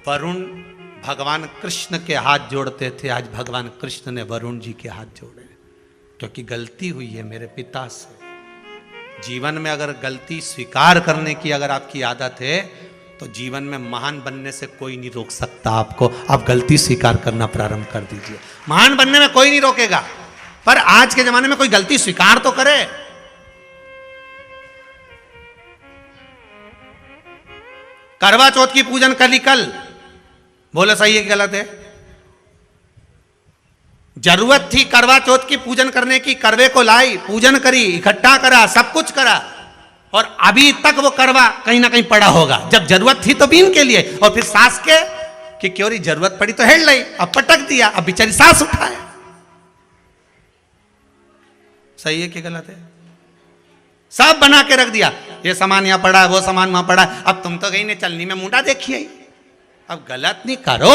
वरुण भगवान कृष्ण के हाथ जोड़ते थे, आज भगवान कृष्ण ने वरुण जी के हाथ जोड़े, क्योंकि गलती हुई है मेरे पिता से। जीवन में अगर गलती स्वीकार करने की अगर आपकी आदत है तो जीवन में महान बनने से कोई नहीं रोक सकता आपको। आप गलती स्वीकार करना प्रारंभ कर दीजिए, महान बनने में कोई नहीं रोकेगा। पर आज के जमाने में कोई गलती स्वीकार तो करे। करवा चौथ की पूजन कर ली कल, बोलो सही है कि गलत है? जरूरत थी करवा चौथ की पूजन करने की, करवे को लाई, पूजन करी, इकट्ठा करा, सब कुछ करा, और अभी तक वो करवा कहीं ना कहीं पड़ा होगा। जब जरूरत थी तो बीन के लिए, और फिर सास के कि क्यों रही, जरूरत पड़ी तो हेड लाई, अब पटक दिया, अब बेचारी सास उठाए। सही है कि गलत है? सब बना के रख दिया, ये सामान यहां पड़ा है, वो सामान वहां पड़ा है। अब तुम तो कहीं ने चलनी में मुंडा देखिए। अब गलत नहीं, करो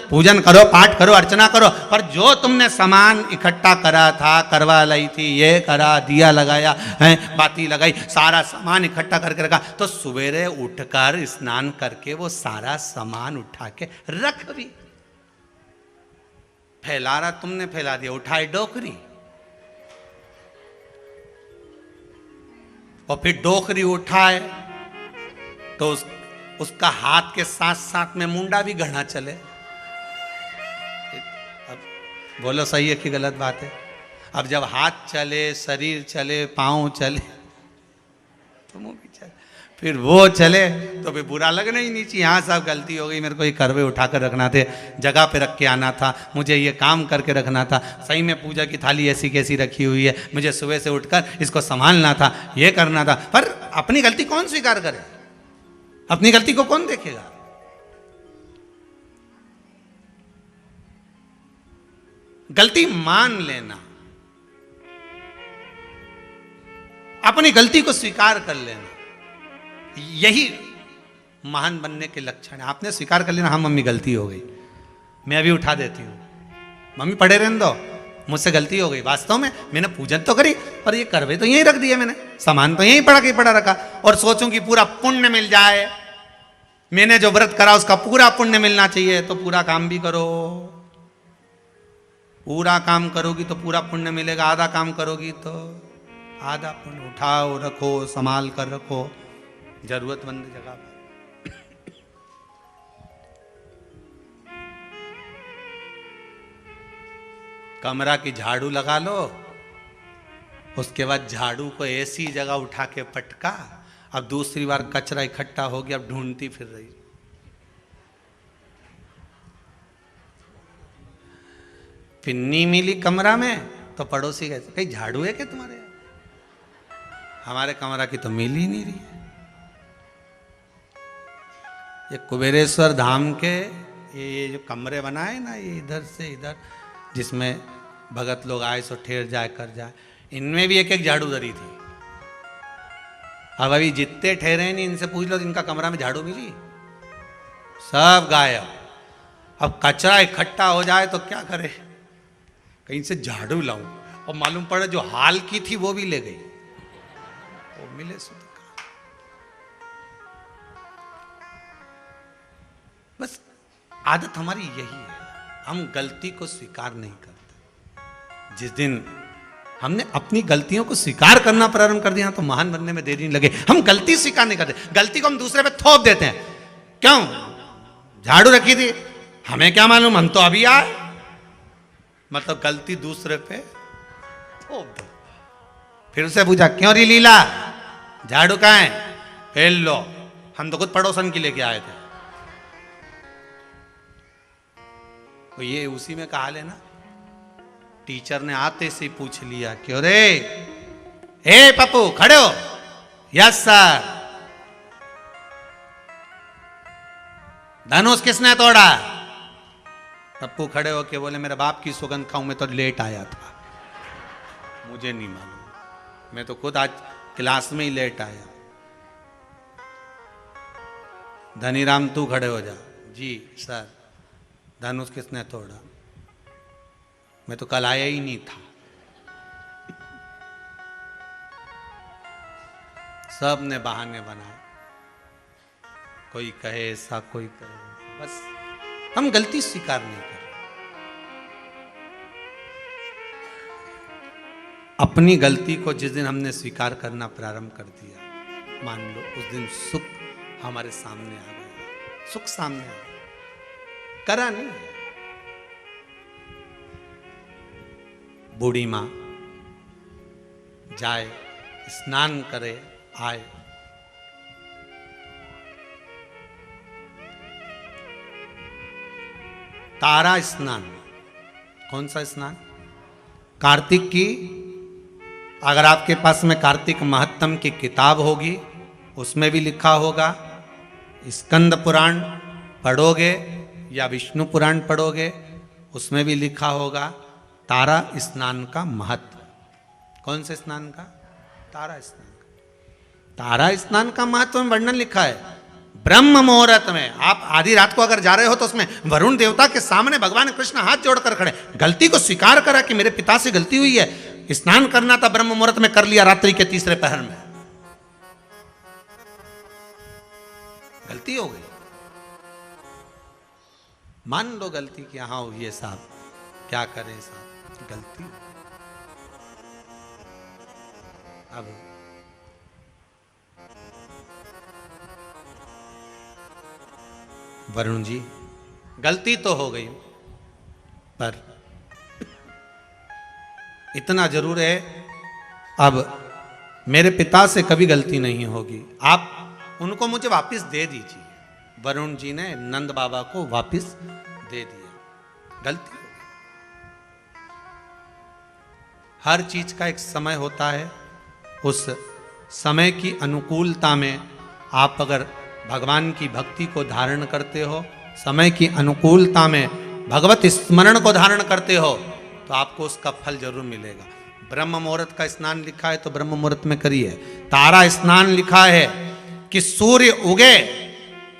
पूजन करो, पाठ करो, अर्चना करो, पर जो तुमने सामान इकट्ठा करा था, करवा लाई थी, ये करा, दिया लगाया है, बाती लगाई, सारा सामान इकट्ठा करके रखा, तो सवेरे उठकर स्नान करके वो सारा सामान उठा के रख भी। फैला रहा तुमने, फैला दिया, उठाई डोकरी, और फिर डोकरी उठाए तो उसका हाथ के साथ साथ में मुंडा भी गढ़ा चले। बोलो सही है कि गलत बात है? अब जब हाथ चले, शरीर चले, पाँव चले, तो मुंह भी चले, फिर वो चले तो फिर बुरा लगना ही नहीं चाहिए। हाँ साहब गलती हो गई, मेरे को ये करवे उठा कर रखना थे, जगह पे रख के आना था, मुझे ये काम करके रखना था, सही में पूजा की थाली ऐसी कैसी रखी हुई है, मुझे सुबह से उठकर इसको संभालना था, ये करना था। पर अपनी गलती कौन स्वीकार करे? अपनी गलती को कौन देखेगा? गलती मान लेना, अपनी गलती को स्वीकार कर लेना, यही महान बनने के लक्षण है। आपने स्वीकार कर लेना, हाँ मम्मी गलती हो गई, मैं अभी उठा देती हूँ, मम्मी पड़े रहने दो, मुझसे गलती हो गई। वास्तव में मैंने पूजन तो करी, पर ये करवे तो यहीं रख दिए मैंने, सामान तो यहीं पड़ा रखा, और सोचूं कि पूरा पुण्य मिल जाए, मैंने जो व्रत करा उसका पूरा पुण्य मिलना चाहिए, तो पूरा काम भी करो। पूरा काम करोगी तो पूरा पुण्य मिलेगा, आधा काम करोगी तो आधा पुण्य। उठाओ, रखो, संभाल कर रखो जरूरतमंद जगह पर। कमरा की झाड़ू लगा लो, उसके बाद झाड़ू को ऐसी जगह उठा के पटका, अब दूसरी बार कचरा इकट्ठा हो गया, अब ढूंढती फिर रही। पिन्नी मिली कमरा में तो पड़ोसी कहते कहीं झाड़ू है क्या तुम्हारे? हमारे कमरा की तो मिल ही नहीं रही है। ये कुबेरेश्वर धाम के ये जो कमरे बनाए ना, ये इधर से इधर, जिसमें भगत लोग आए सो ठहर जाए कर जाए, इनमें भी एक एक झाड़ू धरी थी। अब अभी जितने ठहरे नहीं, इनसे पूछ लो इनका कमरा में झाड़ू मिली? सब गायब। अब कचरा इकट्ठा हो जाए तो क्या करे? कहीं से झाड़ू लाऊं, और मालूम पड़े जो हाल की थी वो भी ले गई, वो मिले सो। बस आदत हमारी यही है, हम गलती को स्वीकार नहीं करते। जिस दिन हमने अपनी गलतियों को स्वीकार करना प्रारंभ कर दिया तो महान बनने में देरी नहीं लगे। हम गलती स्वीकार नहीं करते, गलती को हम दूसरे पे थोप देते हैं। क्यों? झाड़ू रखी थी, हमें क्या मालूम, हम तो अभी आए, मतलब गलती दूसरे पे थोप दो। फिर उसे पूछा क्यों री लीला, झाड़ू कहाँ है? फेल लो, हम तो खुद पड़ोसन की लेके आए थे। तो ये उसी में कहा लेना, टीचर ने आते से पूछ लिया क्यों रे, हे पप्पू खड़े हो? Yes sir. धनुष किसने तोड़ा? पप्पू खड़े हो के बोले मेरे बाप की सौगंध खाऊं, मैं तो लेट आया था, मुझे नहीं मालूम, मैं तो खुद आज क्लास में ही लेट आया। धनीराम तू खड़े हो जा। जी सर। धनुष किसने तोड़ा? मैं तो कल आया ही नहीं था। सब ने बहाने बनाए, कोई कहे ऐसा, कोई कहे ऐसा। बस हम गलती स्वीकार नहीं कर रहे। अपनी गलती को जिस दिन हमने स्वीकार करना प्रारंभ कर दिया, मान लो उस दिन सुख हमारे सामने आ गया। सुख सामने आ गया, करा नहीं। बूढ़ी मां जाए, स्नान करे, आए, तारा स्नान। कौन सा स्नान? कार्तिक की, अगर आपके पास में कार्तिक महत्तम की किताब होगी उसमें भी लिखा होगा, स्कंद पुराण पढ़ोगे या विष्णु पुराण पढ़ोगे उसमें भी लिखा होगा तारा स्नान का महत्व। कौन से स्नान का? तारा स्नान का। तारा स्नान का महत्व में वर्णन लिखा है। ब्रह्म मुहूर्त में, आप आधी रात को अगर जा रहे हो तो उसमें वरुण देवता के सामने भगवान कृष्ण हाथ जोड़कर खड़े, गलती को स्वीकार करा कि मेरे पिता से गलती हुई है, स्नान करना था ब्रह्म मुहूर्त में, कर लिया रात्रि के तीसरे पहर में, गलती हो गई, मान लो गलती की, हाँ ये साहब क्या करें साहब, गलती। अब वरुण जी गलती तो हो गई, पर इतना जरूर है, अब मेरे पिता से कभी गलती नहीं होगी, आप उनको मुझे वापस दे दीजिए। वरुण जी ने नंद बाबा को वापस दे दिया। गलती हो गई। हर चीज का एक समय होता है, उस समय की अनुकूलता में आप अगर भगवान की भक्ति को धारण करते हो, समय की अनुकूलता में भगवत स्मरण को धारण करते हो, तो आपको उसका फल जरूर मिलेगा। ब्रह्म मुहूर्त का स्नान लिखा है तो ब्रह्म मुहूर्त में करिए। तारा स्नान लिखा है कि सूर्य उगे,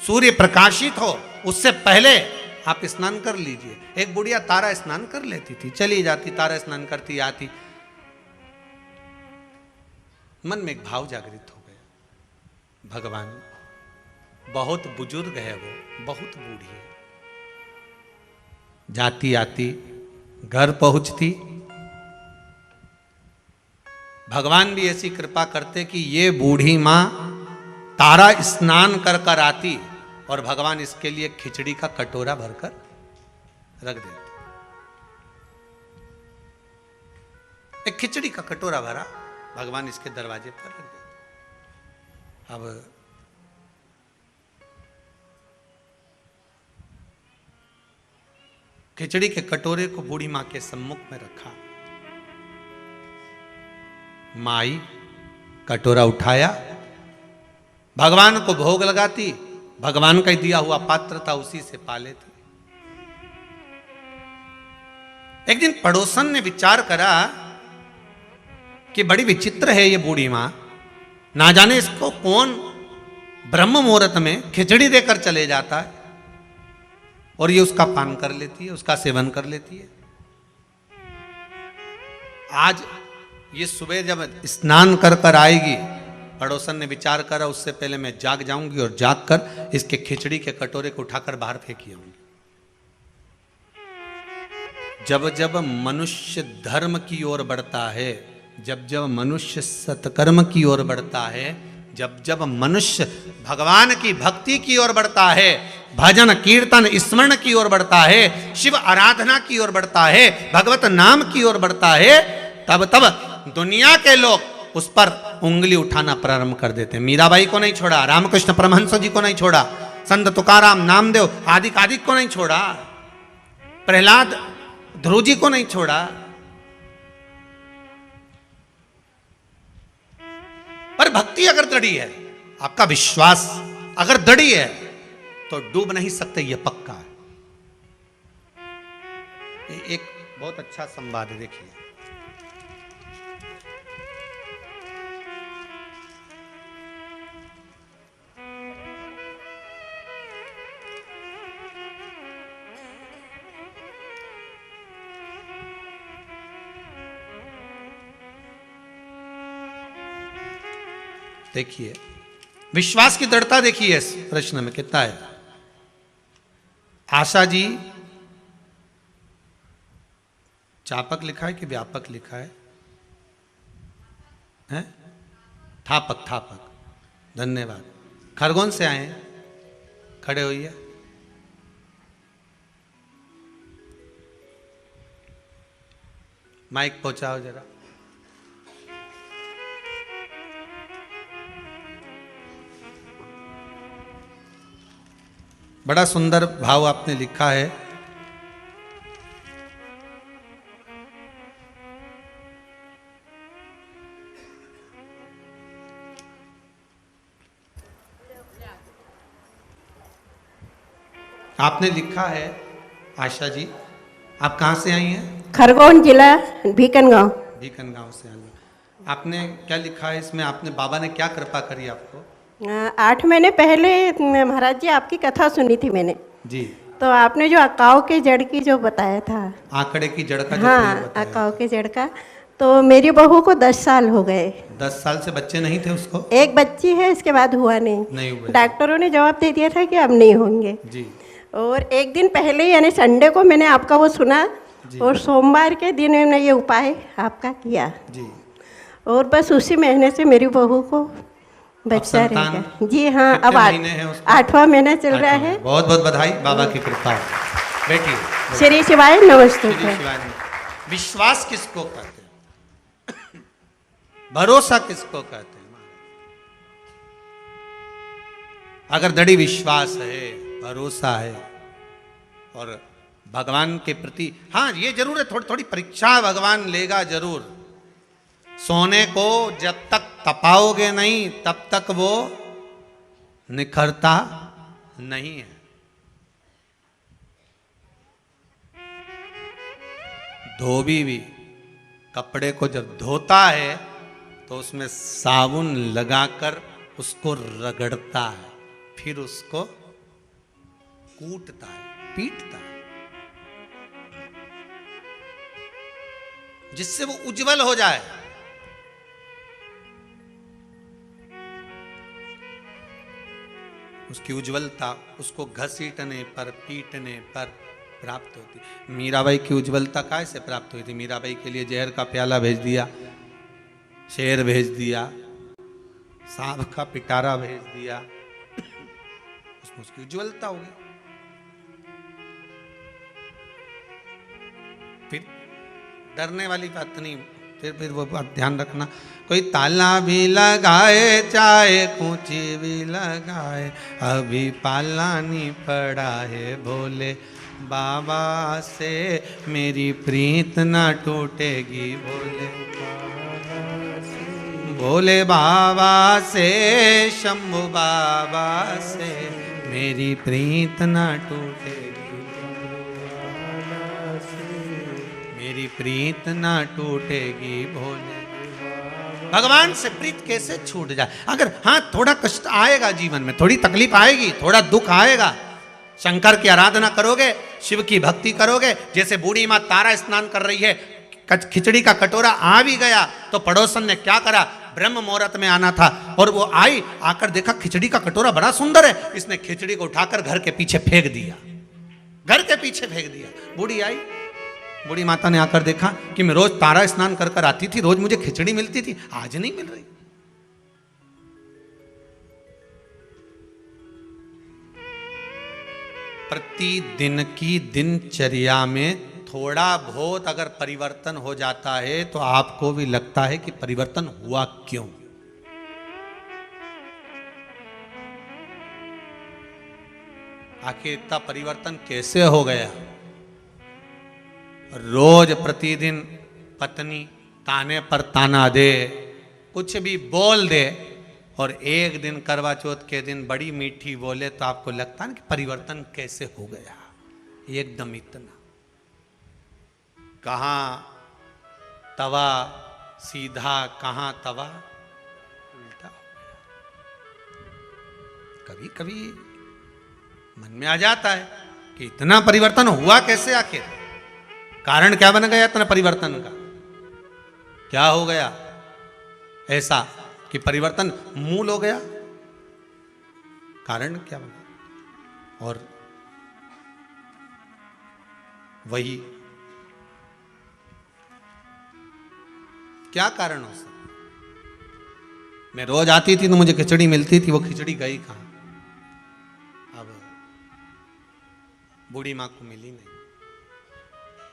सूर्य प्रकाशित हो, उससे पहले आप स्नान कर लीजिए। एक बुढ़िया तारा स्नान कर लेती थी, चली जाती, तारा स्नान करती आती। मन में एक भाव जागृत हो गया, भगवान बहुत बुजुर्ग है, वो बहुत बूढ़ी है, जाती आती घर पहुंचती, भगवान भी ऐसी कृपा करते कि ये बूढ़ी मां तारा स्नान कर कर आती और भगवान इसके लिए खिचड़ी का कटोरा भरकर रख देते। एक खिचड़ी का कटोरा भरा, भगवान इसके दरवाजे पर रख देते। अब खिचड़ी के कटोरे को बूढ़ी मां के सम्मुख में रखा। माई कटोरा उठाया, भगवान को भोग लगाती, भगवान का दिया हुआ पात्र था उसी से पा लेती। एक दिन पड़ोसन ने विचार करा कि बड़ी विचित्र है ये बूढ़ी मां, ना जाने इसको कौन ब्रह्म मुहूर्त में खिचड़ी देकर चले जाता है और ये उसका पान कर लेती है, उसका सेवन कर लेती है। आज ये सुबह जब स्नान कर कर आएगी, पड़ोसन ने विचार करा उससे पहले मैं जाग जाऊंगी और जाग कर इसके खिचड़ी के कटोरे को उठाकर बाहर फेंकी आऊंगी। जब जब मनुष्य धर्म की ओर बढ़ता है, जब जब मनुष्य सत्कर्म की ओर बढ़ता है, जब जब मनुष्य भगवान की भक्ति की ओर बढ़ता है, भजन कीर्तन स्मरण की ओर बढ़ता है, शिव आराधना की ओर बढ़ता है, भगवत नाम की ओर बढ़ता है, तब तब दुनिया के लोग उस पर उंगली उठाना प्रारंभ कर देते हैं। मीराबाई को नहीं छोड़ा, रामकृष्ण परमहंस जी को नहीं छोड़ा, संत तुकाराम, नामदेव आदिक आदिक को नहीं छोड़ा, प्रहलाद ध्रुव जी को नहीं छोड़ा। पर भक्ति अगर दृढ़ी है, आपका विश्वास अगर दृढ़ी है, तो डूब नहीं सकते, यह पक्का है। एक बहुत अच्छा संवाद है, देखिए। देखिए विश्वास की दृढ़ता देखिए इस प्रश्न में कितना है। आशा जी, चापक लिखा है कि व्यापक लिखा है? हैं? थापक, थापक, धन्यवाद। खरगोन से आए हैं, खड़े होइए। माइक पहुंचाओ जरा। बड़ा सुंदर भाव आपने लिखा है। आपने लिखा है, आशा जी, आप कहाँ से आई हैं? खरगोन जिला भीकनगांव। भीकनगांव से आई। आपने क्या लिखा है इसमें? आपने बाबा ने क्या कृपा करी आपको? 8 महीने पहले महाराज जी आपकी कथा सुनी थी मैंने जी। तो आपने जो अकाव के जड़ की जो बताया था, आंकड़े की जड़ का जो हाँ प्रयोग बताया। अकाव के जड़ का, तो मेरी बहू को 10 साल हो गए। 10 साल से बच्चे नहीं थे उसको? एक बच्ची है, इसके बाद हुआ नहीं हुए। डॉक्टरों ने जवाब दे दिया था कि अब नहीं होंगे जी। और एक दिन पहले यानी संडे को मैंने आपका वो सुना और सोमवार के दिन मैंने ये उपाय आपका किया जी। और बस उसी महीने से मेरी बहू को बच्चा रह गया। जी हाँ, अब 8वां महीना चल रहा है। बहुत बहुत बधाई, बाबा की कृपा। बेटी श्री शिवाय नमस्ते। विश्वास किसको कहते हैं? भरोसा किसको कहते हैं? अगर दृढ़ विश्वास है, भरोसा है और भगवान के प्रति, हाँ ये जरूर है, थोड़ी थोड़ी परीक्षा भगवान लेगा जरूर। सोने को जब तक तपाओगे नहीं तब तक वो निखरता नहीं है। धोबी भी कपड़े को जब धोता है तो उसमें साबुन लगाकर उसको रगड़ता है, फिर उसको कूटता है, पीटता है, जिससे वो उज्जवल हो जाए। उसकी उज्जवलता उसको घसीटने पर, पीटने पर प्राप्त होती। मीराबाई की उज्जवलता कैसे प्राप्त हुई थी? मीराबाई के लिए जहर का प्याला भेज दिया, शेर भेज दिया, सांप का पिटारा भेज दिया, उसमें उसकी उज्जवलता हो गई। फिर डरने वाली बात नहीं, फिर वो बात ध्यान रखना, कोई ताला भी लगाए चाहे कूची भी लगाए, अभी पाला नहीं पड़ा है, भोले बाबा से मेरी प्रीत ना टूटेगी, भोले बाबा से, शंभु बाबा से मेरी प्रीत ना टूटेगी, मेरी प्रीत ना टूटेगी, भोले। भगवान से प्रीत कैसे छूट जाए? अगर हाँ थोड़ा कष्ट आएगा जीवन में, थोड़ी तकलीफ आएगी, थोड़ा दुख आएगा, शंकर की आराधना करोगे, शिव की भक्ति करोगे, जैसे बूढ़ी माँ तारा स्नान कर रही है, खिचड़ी का कटोरा आ भी गया तो पड़ोसन ने क्या करा, ब्रह्म मुहूर्त में आना था और वो आई, आकर देखा खिचड़ी का कटोरा बड़ा सुंदर है, इसने खिचड़ी को उठाकर घर के पीछे फेंक दिया, घर के पीछे फेंक दिया। बूढ़ी आई, बूढ़ी माता ने आकर देखा कि मैं रोज तारा स्नान कर कर आती थी, रोज मुझे खिचड़ी मिलती थी, आज नहीं मिल रही। प्रतिदिन की दिनचर्या में थोड़ा बहुत अगर परिवर्तन हो जाता है तो आपको भी लगता है कि परिवर्तन हुआ क्यों। आखिर इतना परिवर्तन कैसे हो गया? रोज प्रतिदिन पत्नी ताने पर ताना दे, कुछ भी बोल दे, और एक दिन करवा चौथ के दिन बड़ी मीठी बोले तो आपको लगता है कि परिवर्तन कैसे हो गया एकदम इतना। कहाँ तवा सीधा, कहाँ तवा उल्टा हो गया। कभी कभी मन में आ जाता है कि इतना परिवर्तन हुआ कैसे, आखिर कारण क्या बन गया इतना परिवर्तन का? क्या हो गया ऐसा कि परिवर्तन मूल हो गया? कारण क्या बना? और वही क्या कारण हो सकता? मैं रोज आती थी तो मुझे खिचड़ी मिलती थी, वो खिचड़ी गई कहां? अब बूढ़ी मां को मिली नहीं।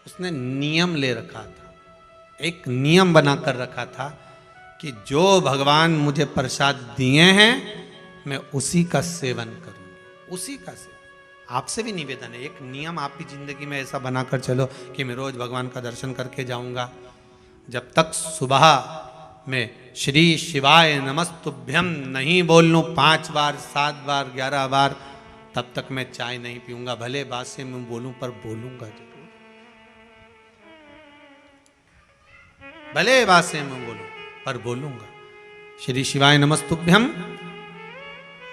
उसने नियम ले रखा था, एक नियम बनाकर रखा था कि जो भगवान मुझे प्रसाद दिए हैं मैं उसी का सेवन करूंगी, उसी का सेवन। आपसे भी निवेदन है, एक नियम आप भी जिंदगी में ऐसा बनाकर चलो कि मैं रोज भगवान का दर्शन करके जाऊंगा। जब तक सुबह में श्री शिवाय नमस्तुभ्यम नहीं बोल लूं 5 बार, 7 बार, 11 बार, तब तक मैं चाय नहीं पीऊंगा। भले बात से मैं बोलूं पर बोलूंगा जरूर, भले बात से मैं बोलूं पर बोलूंगा। श्री शिवाय नमस्तुभ्यम,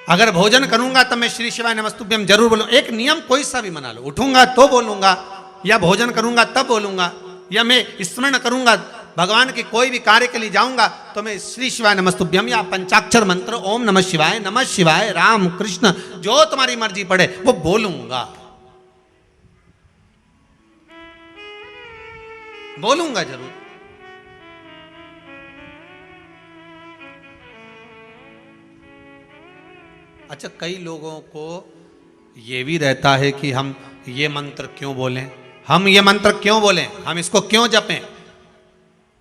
अगर भोजन करूंगा तब मैं श्री शिवाय नमस्तुभ्यम जरूर बोलूं। एक नियम कोई सा भी बना लो, उठूंगा तो बोलूंगा, या भोजन करूंगा तब बोलूंगा, या मैं स्मरण करूंगा भगवान के कोई भी कार्य के लिए जाऊंगा तो मैं श्री शिवाय नमस्तुभ्यम या पंचाक्षर मंत्र ओम नमः शिवाय, राम कृष्ण, जो तुम्हारी मर्जी पड़े वो बोलूंगा, बोलूंगा जरूर। अच्छा, कई लोगों को ये भी रहता है कि हम ये मंत्र क्यों बोलें, हम ये मंत्र क्यों बोलें, हम इसको क्यों जपें?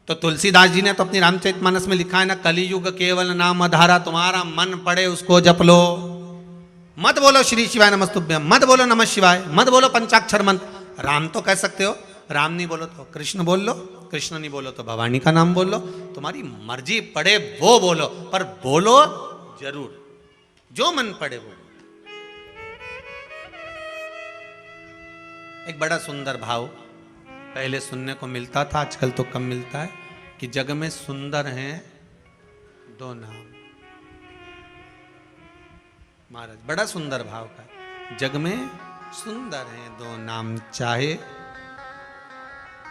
तो तुलसीदास जी ने तो अपनी रामचरितमानस में लिखा है ना, कलियुग केवल नाम अधारा, तुम्हारा मन पड़े उसको जप लो। मत बोलो श्री शिवाय नमस्तुभ्यम, मत बोलो नमः शिवाय, मत बोलो पंचाक्षर मंत्र। राम तो कह सकते हो, राम नहीं बोलो तो कृष्ण बोल लो, कृष्ण नहीं बोलो तो भवानी का नाम बोल लो, तुम्हारी मर्जी पड़े वो बोलो, पर बोलो जरूर, जो मन पड़े वो। एक बड़ा सुंदर भाव पहले सुनने को मिलता था, आजकल तो कम मिलता है, कि जग में सुंदर हैं दो नाम। महाराज बड़ा सुंदर भाव का है, जग में सुंदर हैं दो नाम, चाहे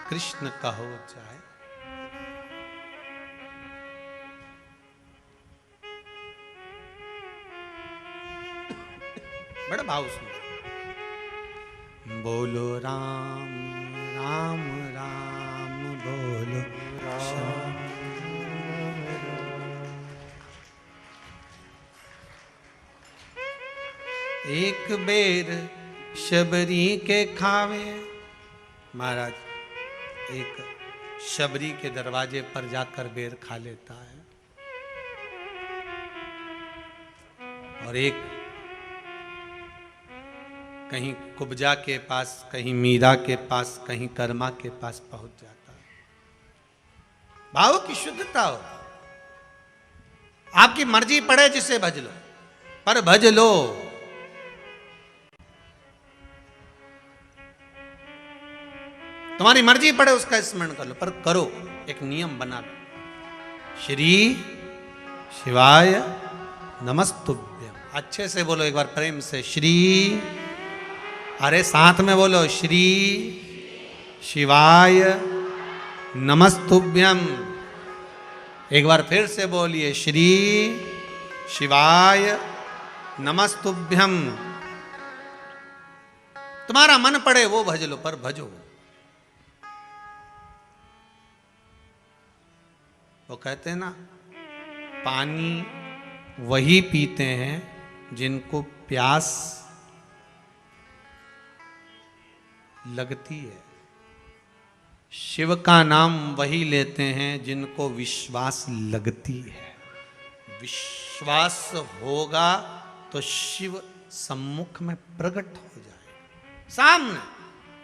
कृष्ण कहो चाहे। बड़ा भाव सुनो, बोलो राम राम राम बोलो श्याम। एक बेर शबरी के खावे। महाराज एक शबरी के दरवाजे पर जाकर बेर खा लेता है, और एक कहीं कुब्जा के पास, कहीं मीरा के पास, कहीं कर्मा के पास पहुंच जाता है। भाव की शुद्धता हो, आपकी मर्जी पड़े जिसे भज लो, पर भज लो। तुम्हारी मर्जी पड़े उसका स्मरण कर लो, पर करो, एक नियम बना लो, श्री शिवाय नमस्तुभ्यम। अच्छे से बोलो एक बार प्रेम से, श्री, अरे साथ में बोलो, श्री शिवाय नमस्तुभ्यम। एक बार फिर से बोलिए, श्री शिवाय नमस्तुभ्यम। तुम्हारा मन पड़े वो भज लो, पर भजो। वो कहते हैं ना, पानी वही पीते हैं जिनको प्यास लगती है, शिव का नाम वही लेते हैं जिनको विश्वास लगती है। विश्वास होगा तो शिव सम्मुख में प्रकट हो जाए सामने।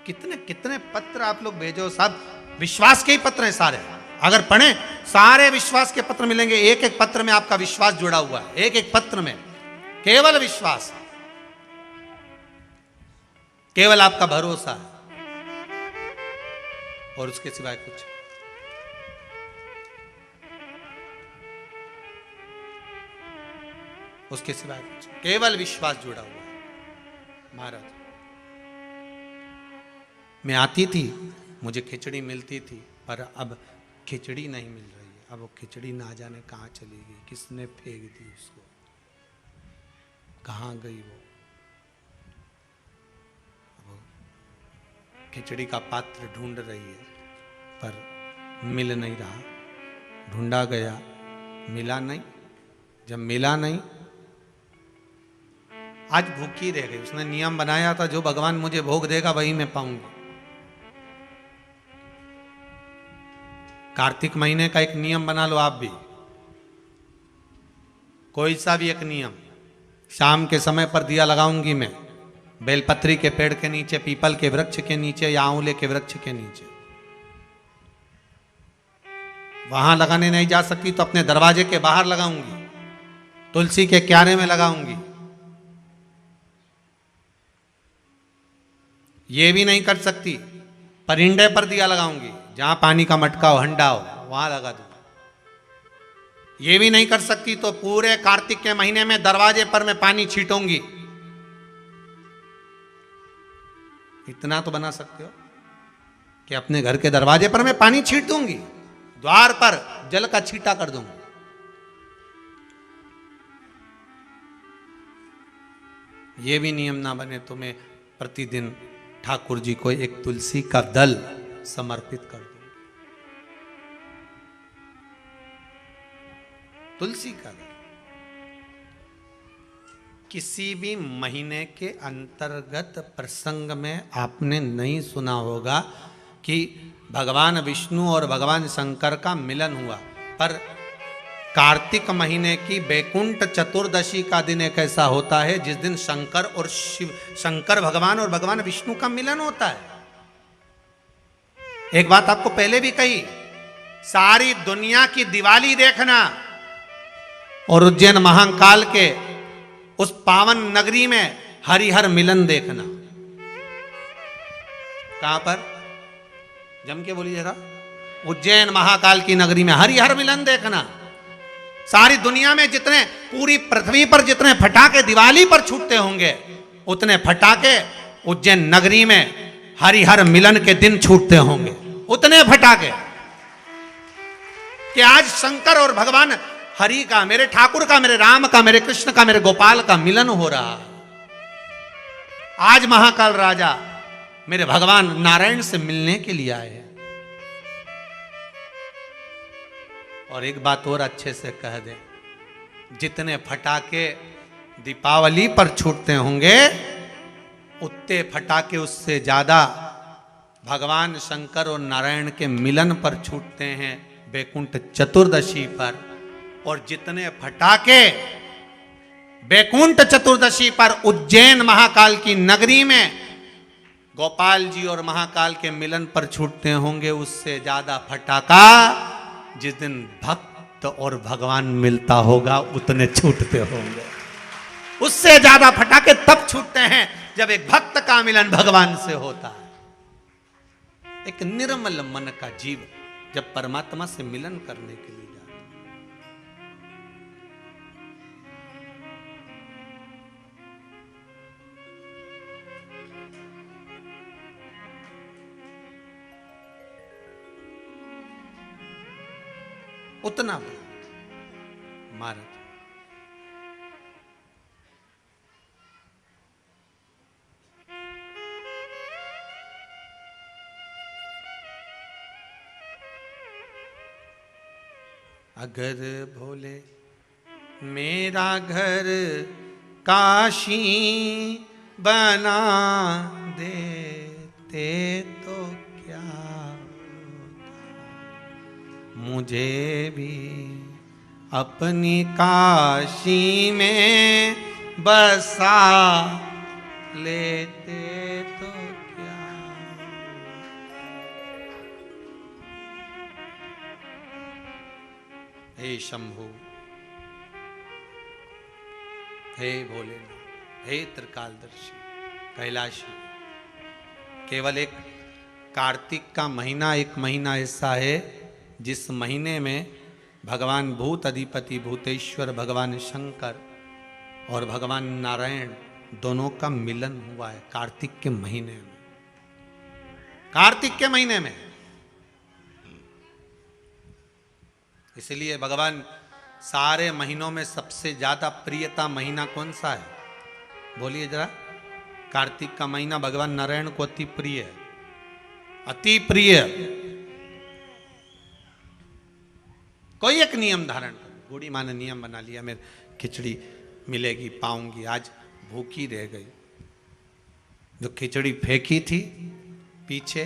कितने कितने पत्र आप लोग भेजो, सब विश्वास के ही पत्र हैं सारे। अगर पढ़ें सारे विश्वास के पत्र मिलेंगे, एक एक पत्र में आपका विश्वास जुड़ा हुआ है, एक एक पत्र में केवल विश्वास, केवल आपका भरोसा है, और उसके सिवाय कुछ। उसके सिवाय कुछ, केवल विश्वास जुड़ा हुआ है। महाराज मैं आती थी, मुझे खिचड़ी मिलती थी, पर अब खिचड़ी नहीं मिल रही है। अब वो खिचड़ी ना जाने कहाँ चली गई, किसने फेंक दी उसको, कहाँ गई वो। खिचड़ी का पात्र ढूंढ रही है, पर मिल नहीं रहा। ढूंढा गया, मिला नहीं। जब मिला नहीं, आज भूखी रह गई। उसने नियम बनाया था, जो भगवान मुझे भोग देगा वही मैं पाऊंगा। कार्तिक महीने का एक नियम बना लो आप भी, कोई सा भी एक नियम। शाम के समय पर दिया लगाऊंगी मैं, बेलपत्री के पेड़ के नीचे, पीपल के वृक्ष के नीचे, या आंवले के वृक्ष के नीचे। वहां लगाने नहीं जा सकती तो अपने दरवाजे के बाहर लगाऊंगी, तुलसी के क्यारे में लगाऊंगी। ये भी नहीं कर सकती, परिंदे पर दिया लगाऊंगी, जहां पानी का मटका हो, हंडा हो, वहां लगा दूंगा। ये भी नहीं कर सकती तो पूरे कार्तिक के महीने में दरवाजे पर मैं पानी छीटूंगी। इतना तो बना सकते हो कि अपने घर के दरवाजे पर मैं पानी छीट दूंगी, द्वार पर जल का छींटा कर दूंगी। ये भी नियम ना बने तो मैं प्रतिदिन ठाकुर जी को एक तुलसी का दल समर्पित कर दूं। तुलसी का दल। किसी भी महीने के अंतर्गत प्रसंग में आपने नहीं सुना होगा कि भगवान विष्णु और भगवान शंकर का मिलन हुआ। पर कार्तिक महीने की बैकुंठ चतुर्दशी का दिन एक ऐसा होता है जिस दिन शंकर भगवान और भगवान विष्णु का मिलन होता है। एक बात आपको पहले भी कही, सारी दुनिया की दिवाली देखना और उज्जैन महाकाल के उस पावन नगरी में हरिहर मिलन देखना। कहां पर? जम के बोलिए जरा। उज्जैन महाकाल की नगरी में हरिहर मिलन देखना। सारी दुनिया में जितने, पूरी पृथ्वी पर जितने फटाके दिवाली पर छूटते होंगे, उतने फटाके उज्जैन नगरी में हरिहर मिलन के दिन छूटते होंगे। उतने फटाके कि आज शंकर और भगवान हरि का, मेरे ठाकुर का, मेरे राम का, मेरे कृष्ण का, मेरे गोपाल का मिलन हो रहा है। आज महाकाल राजा मेरे भगवान नारायण से मिलने के लिए आए हैं। और एक बात और अच्छे से कह दे, जितने फटाके दीपावली पर छूटते होंगे, उतने फटाके उससे ज्यादा भगवान शंकर और नारायण के मिलन पर छूटते हैं बैकुंठ चतुर्दशी पर। और जितने फटाके बैकुंठ चतुर्दशी पर उज्जैन महाकाल की नगरी में गोपाल जी और महाकाल के मिलन पर छूटते होंगे, उससे ज्यादा फटाका जिस दिन भक्त और भगवान मिलता होगा उतने छूटते होंगे। उससे ज्यादा फटाके तब छूटते हैं जब एक भक्त का मिलन भगवान से होता है। एक निर्मल मन का जीव जब परमात्मा से मिलन करने के लिए जाता है। उतना महाराज अगर भोले मेरा घर काशी बना देते तो क्या होता, मुझे भी अपनी काशी में बसा लेते तो क्या। हे शंभु, हे भोलेनाथ, हे त्रिकालदर्शी, कैलाशी, केवल एक कार्तिक का महीना, एक महीना ऐसा है जिस महीने में भगवान भूत अधिपति भूतेश्वर भगवान शंकर और भगवान नारायण दोनों का मिलन हुआ है। कार्तिक के महीने में, कार्तिक के महीने में। इसलिए भगवान सारे महीनों में सबसे ज्यादा प्रियता महीना कौन सा है? बोलिए जरा। कार्तिक का महीना भगवान नारायण को अति प्रिय है, अति प्रिय। कोई एक नियम धारण कर। बूढ़ी माँ ने नियम बना लिया, मेरे खिचड़ी मिलेगी पाऊंगी, आज भूखी रह गई। जो खिचड़ी फेंकी थी पीछे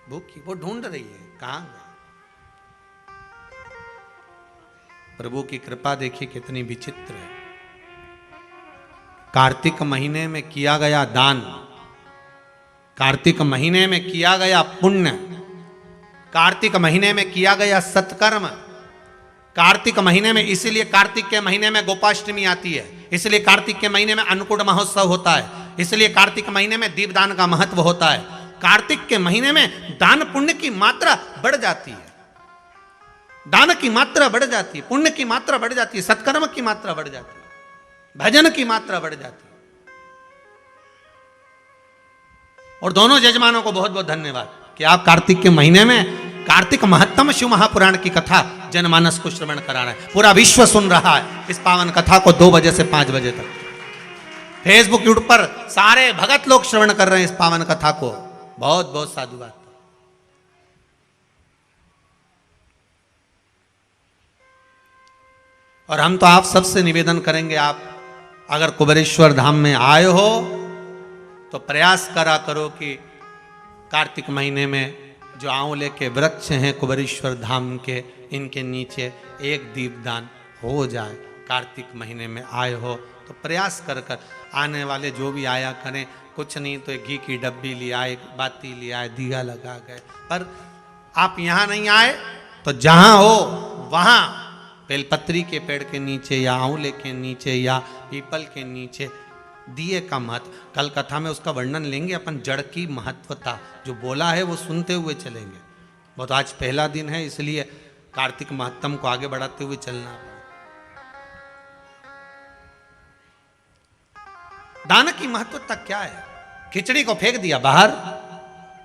भूखी, वो ढूंढ रही है कहां गई। प्रभु की कृपा देखिए कितनी विचित्र है। कार्तिक महीने में किया गया दान, कार्तिक महीने में किया गया पुण्य, कार्तिक महीने में किया गया सत्कर्म, कार्तिक महीने में, इसीलिए कार्तिक के महीने में गोपाष्टमी आती है, इसलिए कार्तिक के महीने में अन्नकूट महोत्सव होता है, इसलिए कार्तिक महीने में दीपदान का महत्व होता है। कार्तिक के महीने में दान पुण्य की मात्रा बढ़ जाती है, दान की मात्रा बढ़ जाती है, पुण्य की मात्रा बढ़ जाती है, सत्कर्म की मात्रा बढ़ जाती है, भजन की मात्रा बढ़ जाती है। और दोनों यजमानों को बहुत बहुत धन्यवाद कि आप कार्तिक के महीने में कार्तिक महत्तम शिव महापुराण की कथा जनमानस को श्रवण करा रहे हैं। पूरा विश्व सुन रहा है इस पावन कथा को 2 बजे से 5 बजे तक। फेसबुक यूट्यूब पर सारे भगत लोग श्रवण कर रहे हैं इस पावन कथा को। बहुत बहुत साधुवाद। और हम तो आप सबसे निवेदन करेंगे, आप अगर कुबेरेश्वर धाम में आए हो तो प्रयास करा करो कि कार्तिक महीने में जो आंवले के वृक्ष हैं कुबेरेश्वर धाम के, इनके नीचे एक दीपदान हो जाए। कार्तिक महीने में आए हो तो प्रयास कर कर आने वाले जो भी आया करें, कुछ नहीं तो एक घी की डब्बी ले आए, बाती ले आए, दिया लगा गए। पर आप यहाँ नहीं आए तो जहाँ हो वहाँ बेलपत्री के पेड़ के नीचे या आंवले के नीचे या पीपल के नीचे दिए का महत्व, कल कथा में उसका वर्णन लेंगे अपन। जड़ की महत्वता जो बोला है वो सुनते हुए चलेंगे। बहुत आज पहला दिन है इसलिए कार्तिक महत्तम को आगे बढ़ाते हुए चलना। दान की महत्वता क्या है? खिचड़ी को फेंक दिया बाहर,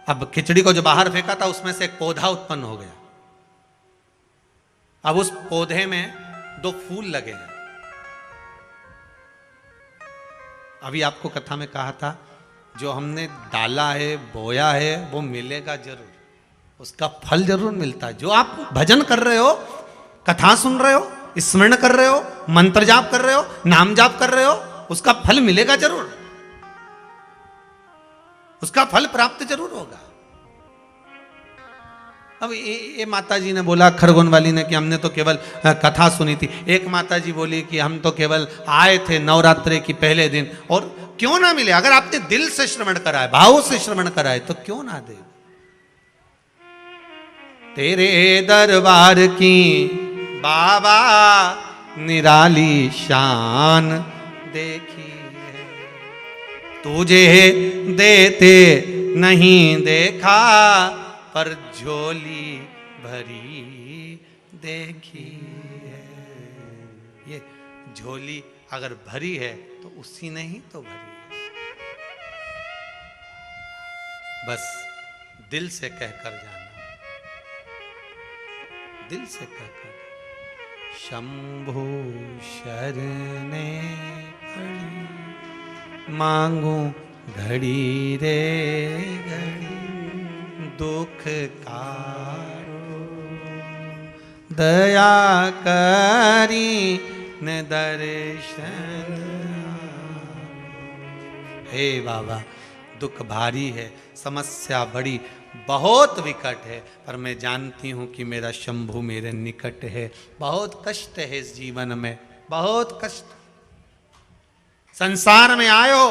अब खिचड़ी को जो बाहर फेंका था उसमें से एक पौधा उत्पन्न हो गया। अब उस पौधे में 2 फूल लगे हैं। अभी आपको कथा में कहा था जो हमने डाला है, बोया है, वो मिलेगा जरूर, उसका फल जरूर मिलता है। जो आप भजन कर रहे हो, कथा सुन रहे हो, स्मरण कर रहे हो, मंत्र जाप कर रहे हो, नाम जाप कर रहे हो, उसका फल मिलेगा जरूर, उसका फल प्राप्त जरूर होगा। अब ये माता जी ने बोला खरगोन वाली ने कि हमने तो केवल कथा सुनी थी। एक माता जी बोली कि हम तो केवल आए थे नवरात्रे की पहले दिन, और क्यों ना मिले? अगर आपने दिल से श्रवण कराए, भाव से श्रवण कराए तो क्यों ना दे। तेरे दरबार की बाबा निराली शान देखी है, तुझे देते नहीं देखा पर झोली भरी देखी है। ये झोली अगर भरी है तो उसी ने ही तो भरी है। बस दिल से कहकर जाना, दिल से कहकर शंभु शरणे पड़ी मांगू घड़ी रे घड़ी दुख कारो दया करी न दर्शन। हे बाबा, दुख भारी है, समस्या बड़ी बहुत विकट है, पर मैं जानती हूं कि मेरा शंभु मेरे निकट है। बहुत कष्ट है इस जीवन में, बहुत कष्ट। संसार में आयो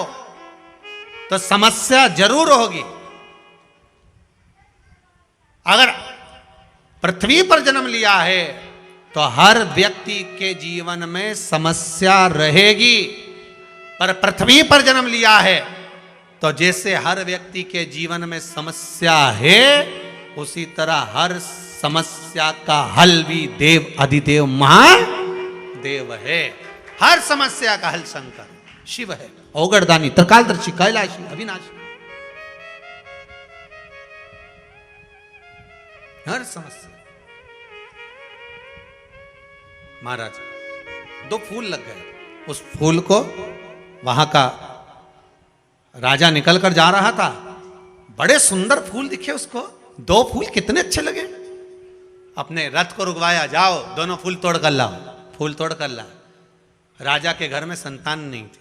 तो समस्या जरूर होगी। अगर पृथ्वी पर जन्म लिया है तो हर व्यक्ति के जीवन में समस्या रहेगी। पर पृथ्वी पर जन्म लिया है तो जैसे हर व्यक्ति के जीवन में समस्या है, उसी तरह हर समस्या का हल भी देव अधिदेव महादेव है। हर समस्या का हल शंकर शिव है, औगड़दानी, त्रिकालदर्शी, कैलाशी, अविनाशी। हर समस्या। महाराज 2 फूल लग गए, उस फूल को वहां का राजा निकल कर जा रहा था, बड़े सुंदर फूल दिखे उसको। 2 फूल कितने अच्छे लगे। अपने रथ को रुकवाया, जाओ दोनों फूल तोड़ कर लाओ। फूल तोड़ कर ला। राजा के घर में संतान नहीं थी,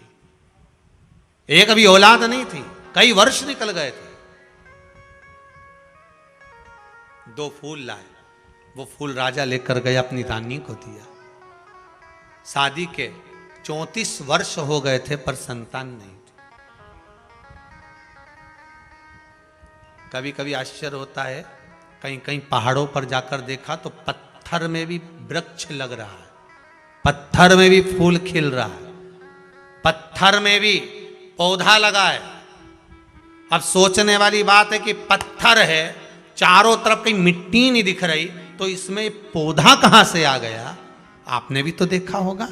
एक अभी औलाद नहीं थी, कई वर्ष निकल गए थे। 2 फूल लाए, वो फूल राजा लेकर गए, अपनी रानी को दिया। शादी के 34 वर्ष हो गए थे पर संतान नहीं थी। कभी कभी आश्चर्य होता है, कहीं कहीं पहाड़ों पर जाकर देखा तो पत्थर में भी वृक्ष लग रहा है, पत्थर में भी फूल खिल रहा है, पत्थर में भी पौधा लगा है। अब सोचने वाली बात है कि पत्थर है, चारों तरफ कहीं मिट्टी नहीं दिख रही, तो इसमें पौधा कहां से आ गया? आपने भी तो देखा होगा,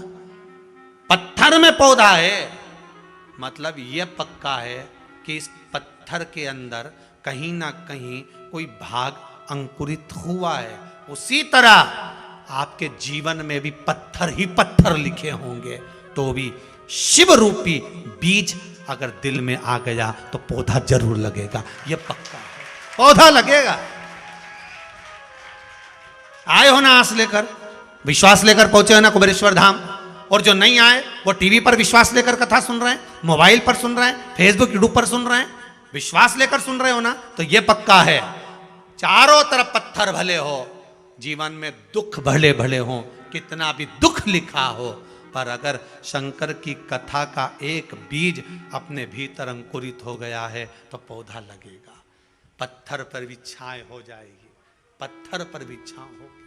पत्थर में पौधा है, मतलब यह पक्का है कि इस पत्थर के अंदर कहीं ना कहीं कोई भाग अंकुरित हुआ है। उसी तरह आपके जीवन में भी पत्थर ही पत्थर लिखे होंगे, तो भी शिव रूपी बीज अगर दिल में आ गया तो पौधा जरूर लगेगा, यह पक्का है, पौधा लगेगा। आए हो ना आस लेकर, विश्वास लेकर पहुंचे हो ना कुबेरेश्वर धाम, और जो नहीं आए वो टीवी पर विश्वास लेकर कथा सुन रहे हैं, मोबाइल पर सुन रहे हैं, फेसबुक यूट्यूब पर सुन रहे हैं, विश्वास लेकर सुन रहे हो ना, तो ये पक्का है, चारों तरफ पत्थर भले हो, जीवन में दुख भले भले हो, कितना भी दुख लिखा हो, पर अगर शंकर की कथा का एक बीज अपने भीतर अंकुरित हो गया है तो पौधा लगेगा, पत्थर पर भी छाए हो जाएगी, पत्थर पर भी छांव होगी।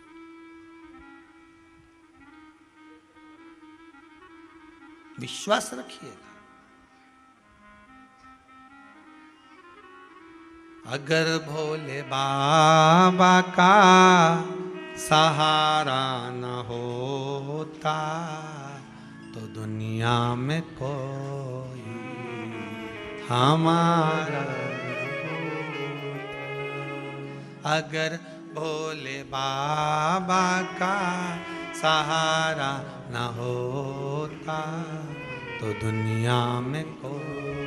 विश्वास रखिएगा। अगर भोले बाबा का सहारा न होता तो दुनिया में कोई हमारा अगर भोले बाबा का सहारा न होता तो दुनिया में कोई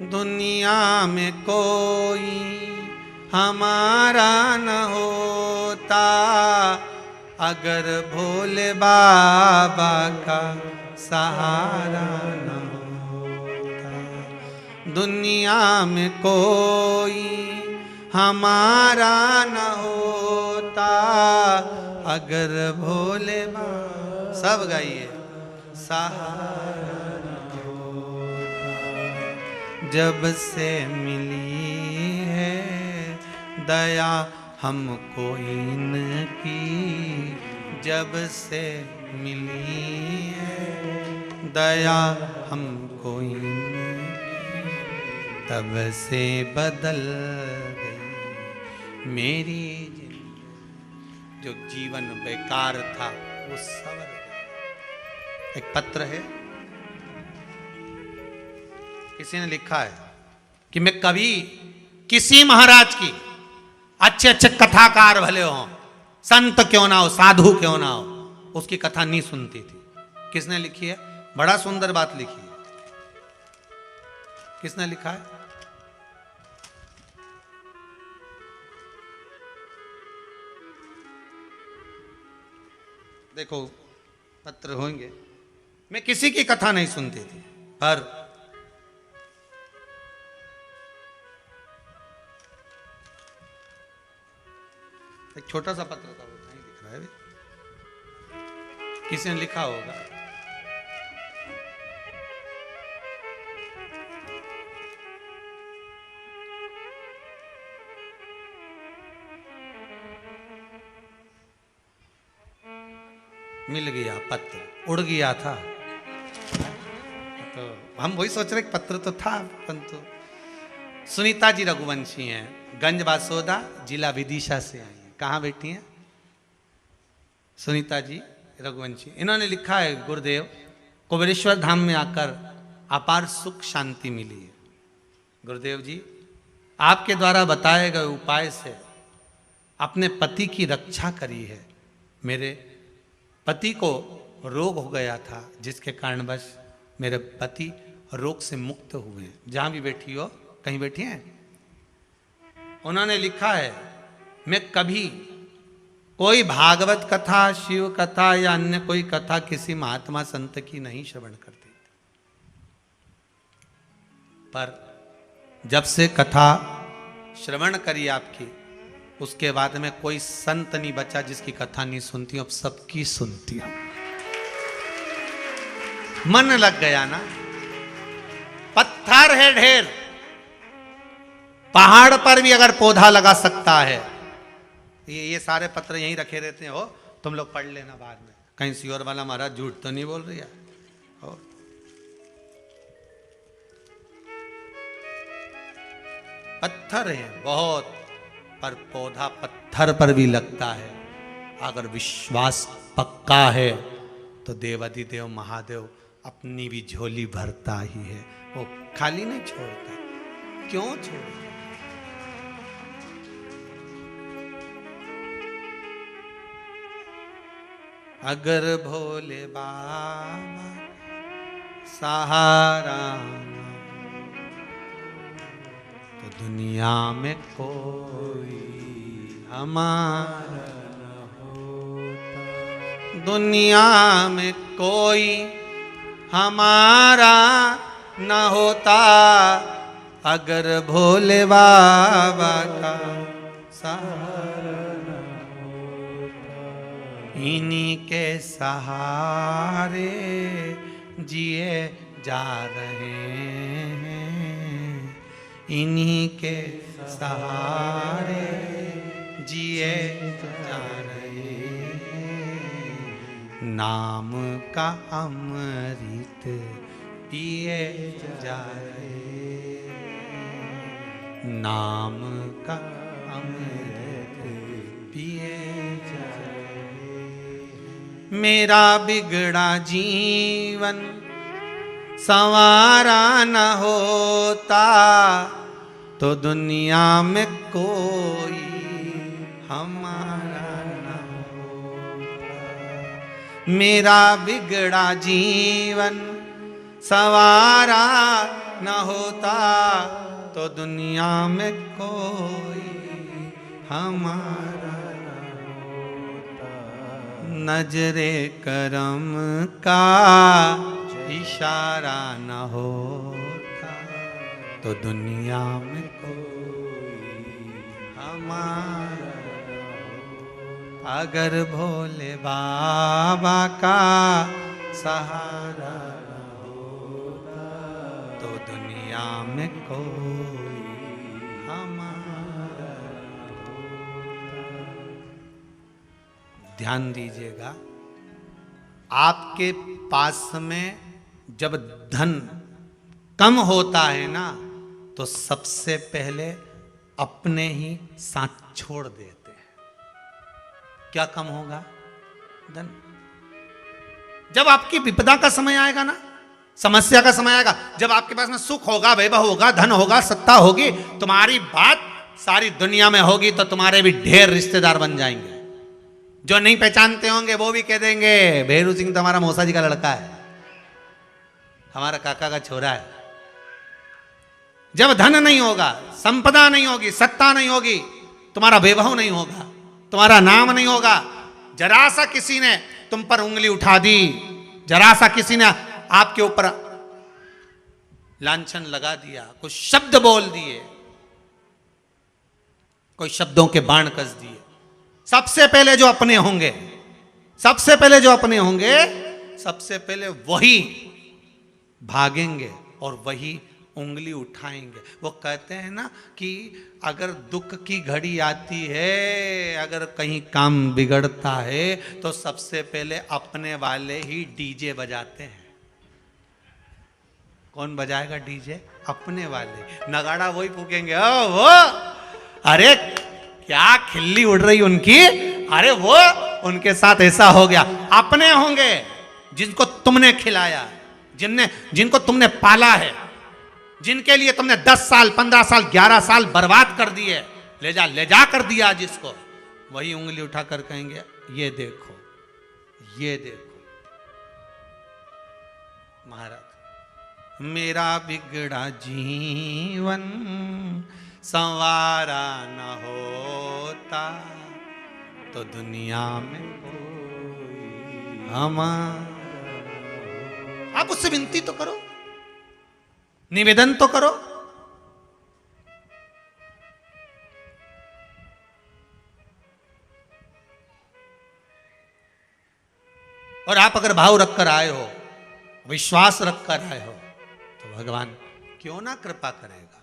दुनिया में कोई हमारा न होता अगर भोले बाबा का सहारा न होता दुनिया में कोई हमारा न होता अगर भोले बाबा सब गाइए सहारा जब से मिली है दया हमको इनकी जब से मिली है दया हमको इनकी तब से बदल गई मेरी जो जीवन बेकार था वो सवर गया। एक पत्र है, किसी ने लिखा है कि मैं कभी किसी महाराज की अच्छे अच्छे कथाकार भले हो, संत क्यों ना हो, साधु क्यों ना हो, उसकी कथा नहीं सुनती थी। किसने लिखी है? बड़ा सुंदर बात लिखी है। किसने लिखा है? देखो पत्र होंगे। मैं किसी की कथा नहीं सुनती थी, पर एक छोटा सा पत्र था, वो नहीं दिख रहा है, किसी ने लिखा होगा। मिल गया पत्र, उड़ गया था। तो हम वही सोच रहे पत्र तो था, परंतु सुनीता जी रघुवंशी हैं, गंज बासोदा, जिला विदिशा से आई हैं। कहाँ बैठी हैं? सुनीता जी रघुवंशी। इन्होंने लिखा है, गुरुदेव कुबेरेश्वर धाम में आकर अपार सुख शांति मिली है। गुरुदेव जी, आपके द्वारा बताए गए उपाय से अपने पति की रक्षा करी है। मेरे पति को रोग हो गया था, जिसके कारणवश मेरे पति रोग से मुक्त हुए। जहाँ भी बैठी हो, कहीं बैठी हैं? उन्होंने लिखा है, मैं कभी कोई भागवत कथा, शिव कथा या अन्य कोई कथा किसी महात्मा संत की नहीं श्रवण करती, पर जब से कथा श्रवण करी आपकी, उसके बाद में कोई संत नहीं बचा जिसकी कथा नहीं सुनती, अब सबकी सुनती हूं। मन लग गया ना। पत्थर है ढेर, पहाड़ पर भी अगर पौधा लगा सकता है। ये सारे पत्र यहीं रखे रहते हैं, हो तुम लोग पढ़ लेना बाद में। कहीं सियोर वाला महाराज झूठ तो नहीं बोल रही है? हो पत्थर है बहुत, पर पौधा पत्थर पर भी लगता है। अगर विश्वास पक्का है तो देवाधिदेव महादेव अपनी भी झोली भरता ही है, वो खाली नहीं छोड़ता। क्यों छोड़ता? अगर भोले बाबा सहारा तो दुनिया में कोई हमारा न होता। दुनिया में कोई हमारा न होता अगर भोले बाबा का सहारा न होता। इन्हीं के सहारे जिए जा रहे हैं, इन्हीं के सहारे जिए जा रहे हैं। नाम का अमृत पिए जा रहे हैं, नाम का अमृत पिए जा रहे हैं। मेरा बिगड़ा जीवन संवारा न होता तो दुनिया में कोई हमारा न होता। मेरा बिगड़ा जीवन संवारा न होता तो दुनिया में कोई हमारा न होता। नजरे करम का इशारा न होता तो दुनिया में कोई हमारा न होता। अगर भोले बाबा का सहारा न होता तो दुनिया में कोई हमारा न होता। ध्यान दीजिएगा, आपके पास में जब धन कम होता है ना तो सबसे पहले अपने ही साथ छोड़ देते हैं। क्या कम होगा? धन। जब आपकी विपदा का समय आएगा ना, समस्या का समय आएगा, जब आपके पास में सुख होगा, वैभव होगा, धन होगा, सत्ता होगी, तुम्हारी बात सारी दुनिया में होगी तो तुम्हारे भी ढेर रिश्तेदार बन जाएंगे। जो नहीं पहचानते होंगे वो भी कह देंगे भेरू सिंह तो हमारा मौसा जी का लड़का है, हमारा काका का छोरा है। जब धन नहीं होगा, संपदा नहीं होगी, सत्ता नहीं होगी, तुम्हारा वैभव नहीं होगा, तुम्हारा नाम नहीं होगा, जरा सा किसी ने तुम पर उंगली उठा दी, जरा सा किसी ने आपके ऊपर लांछन लगा दिया, कुछ शब्द बोल दिए, कोई शब्दों के बाण कस दिए, सबसे पहले जो अपने होंगे, सबसे पहले जो अपने होंगे, सबसे पहले वही भागेंगे और वही उंगली उठाएंगे। वो कहते हैं ना कि अगर दुख की घड़ी आती है, अगर कहीं काम बिगड़ता है तो सबसे पहले अपने वाले ही डीजे बजाते हैं। कौन बजाएगा डीजे? अपने वाले। नगाड़ा वही फूकेंगे, ओ वो, अरे क्या खिल्ली उड़ रही उनकी, अरे वो उनके साथ ऐसा हो गया। अपने होंगे जिनको तुमने खिलाया, जिनको तुमने पाला है, जिनके लिए तुमने 10 साल 15 साल 11 साल बर्बाद कर दिए, ले जा कर दिया जिसको, वही उंगली उठाकर कहेंगे ये देखो, ये देखो। महाराज, मेरा बिगड़ा जीवन संवारा न होता तो दुनिया में कोई हमारा। आप उससे विनती तो करो, निवेदन तो करो। और आप अगर भाव रखकर आए हो, विश्वास रखकर आए हो, तो भगवान क्यों ना कृपा करेगा,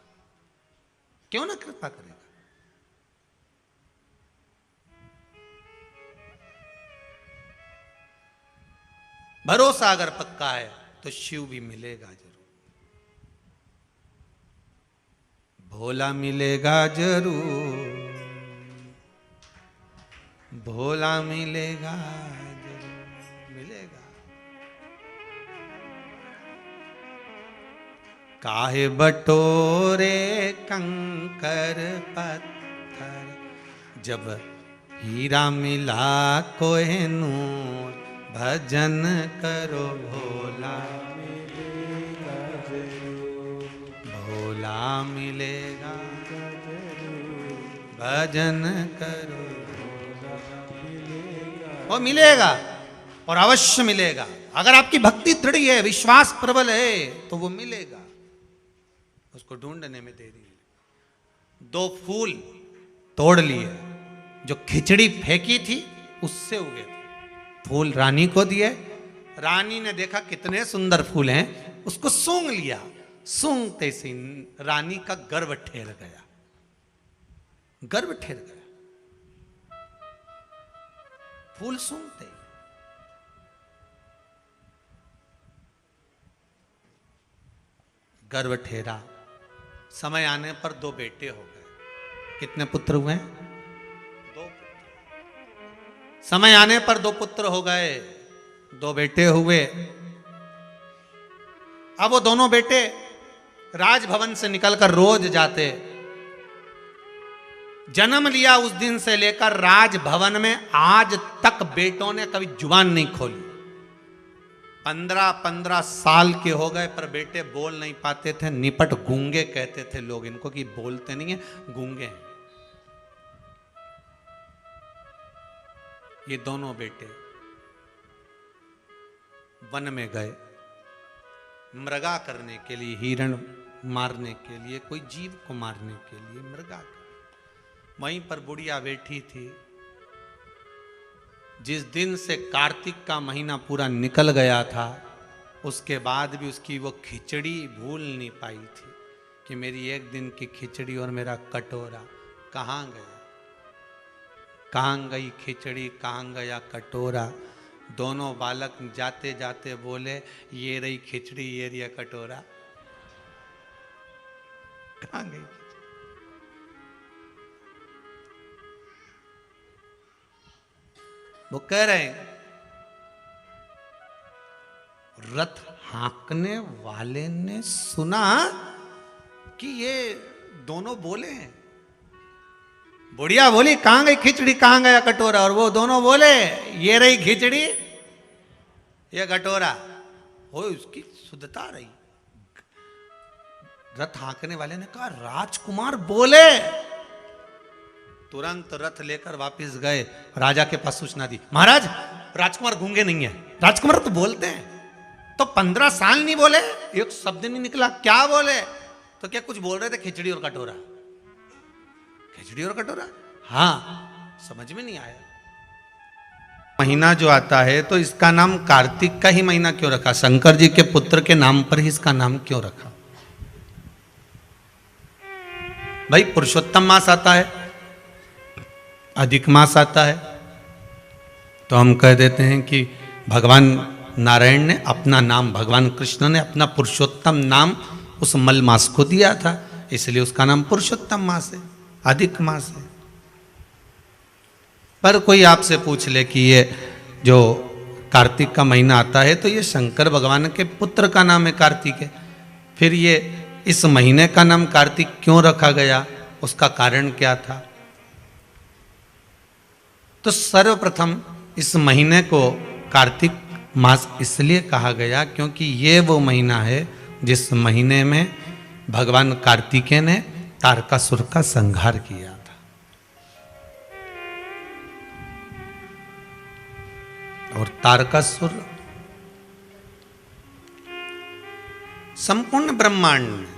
क्यों ना कृपा करेगा। भरोसा अगर पक्का है तो शिव भी मिलेगा जरूर, भोला मिलेगा जरूर, भोला मिलेगा जरूर, मिलेगा। काहे बटोरे कंकर पत्थर, जब हीरा मिला कोहिनूर, भजन करो भोला मिलेगा जरूर, भोला मिलेगा जरूर, भजन करो भोला मिलेगा। वो मिलेगा, और अवश्य मिलेगा। अगर आपकी भक्ति दृढ़ है, विश्वास प्रबल है, तो वो मिलेगा। उसको ढूंढने में देरी है। 2 फूल तोड़ लिए, जो खिचड़ी फेंकी थी उससे उगे थे। फूल रानी को दिए, रानी ने देखा कितने सुंदर फूल हैं, उसको सूंघ लिया। सूंघते से रानी का गर्व ठेर गया, गर्व ठेर गया। फूल सूंघते गर्व ठेरा। समय आने पर 2 बेटे हो गए। कितने पुत्र हुए? 2 पुत्र। समय आने पर 2 पुत्र हो गए, 2 बेटे हुए। अब वो दोनों बेटे राजभवन से निकलकर रोज जाते। जन्म लिया उस दिन से लेकर राजभवन में आज तक बेटों ने कभी जुबान नहीं खोली। 15-15 साल के हो गए पर बेटे बोल नहीं पाते थे। निपट गूंगे कहते थे लोग इनको, कि बोलते नहीं है, गूंगे हैं। ये दोनों बेटे वन में गए मृगा करने के लिए, हिरण मारने के लिए, कोई जीव को मारने के लिए मृगा। वहीं पर बुढ़िया बैठी थी। जिस दिन से कार्तिक का महीना पूरा निकल गया था, उसके बाद भी उसकी वो खिचड़ी भूल नहीं पाई थी कि मेरी एक दिन की खिचड़ी और मेरा कटोरा कहाँ गया, कहाँ गई खिचड़ी, कहाँ गया कटोरा। दोनों बालक जाते जाते बोले, ये रही खिचड़ी, ये रही कटोरा, कहाँ गई? वो कह रहे हैं, रथ हाँकने वाले ने सुना कि ये दोनों बोले हैं। बुढ़िया बोली, कहां गई खिचड़ी, कहां गया कटोरा? और वो दोनों बोले, ये रही खिचड़ी, ये कटोरा। हो उसकी शुद्धता रही। रथ हाँकने वाले ने कहा, राजकुमार बोले। तुरंत रथ लेकर वापस गए, राजा के पास सूचना दी, महाराज राजकुमार गूंगे नहीं है, राजकुमार तो बोलते हैं। तो 15 साल नहीं बोले, एक शब्द नहीं निकला। क्या बोले? तो क्या कुछ बोल रहे थे, खिचड़ी और कटोरा, खिचड़ी और कटोरा। हाँ, समझ में नहीं आया। महीना जो आता है तो इसका नाम कार्तिक का ही महीना क्यों रखा? शंकर जी के पुत्र के नाम पर ही इसका नाम क्यों रखा? भाई पुरुषोत्तम मास आता है, अधिक मास आता है, तो हम कह देते हैं कि भगवान नारायण ने अपना नाम, भगवान कृष्ण ने अपना पुरुषोत्तम नाम उस मल मास को दिया था, इसलिए उसका नाम पुरुषोत्तम मास है, अधिक मास है। पर कोई आपसे पूछ ले कि ये जो कार्तिक का महीना आता है तो ये शंकर भगवान के पुत्र का नाम है, कार्तिक है, फिर ये इस महीने का नाम कार्तिक क्यों रखा गया, उसका कारण क्या था? तो सर्वप्रथम इस महीने को कार्तिक मास इसलिए कहा गया क्योंकि ये वो महीना है जिस महीने में भगवान कार्तिकेय ने तारकासुर का संहार किया था। और तारकासुर संपूर्ण ब्रह्मांड में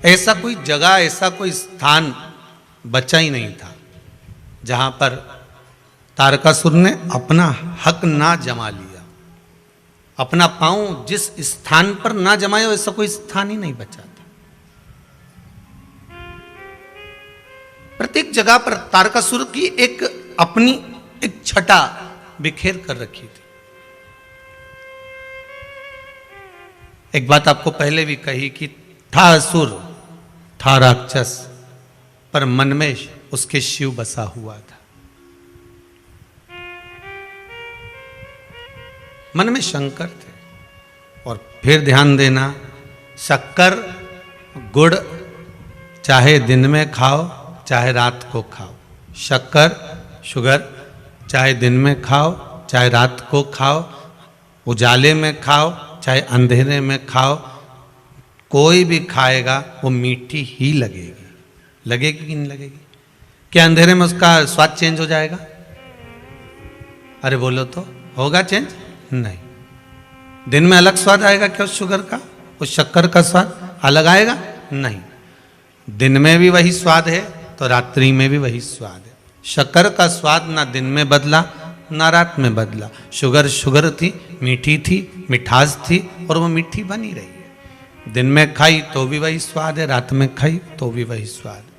ऐसा कोई जगह, ऐसा कोई स्थान बचा ही नहीं था जहां पर तारकासुर ने अपना हक ना जमा लिया, अपना पांव जिस स्थान पर ना जमाया ऐसा कोई स्थान ही नहीं बचा था। प्रत्येक जगह पर तारकासुर की एक अपनी एक छटा बिखेर कर रखी थी। एक बात आपको पहले भी कही कि था असुर, था राक्षस, पर मन में उसके शिव बसा हुआ था। मन में शंकर थे। और फिर ध्यान देना, शक्कर गुड़ चाहे दिन में खाओ चाहे रात को खाओ, शक्कर शुगर चाहे दिन में खाओ चाहे रात को खाओ, उजाले में खाओ चाहे अंधेरे में खाओ, कोई भी खाएगा वो मीठी ही लगेगी। लगेगी कि नहीं लगेगी? क्या अंधेरे में उसका स्वाद चेंज हो जाएगा? अरे बोलो तो, होगा चेंज? नहीं। दिन में अलग स्वाद आएगा क्या उस शुगर का, उस शक्कर का स्वाद अलग आएगा? नहीं। दिन में भी वही स्वाद है तो रात्रि में भी वही स्वाद है। शक्कर का स्वाद ना दिन में बदला ना रात में बदला। शुगर शुगर थी, मीठी थी, मिठास थी और वो मीठी बनी रही है। दिन में खाई तो भी वही स्वाद है, रात में खाई तो भी वही स्वाद है।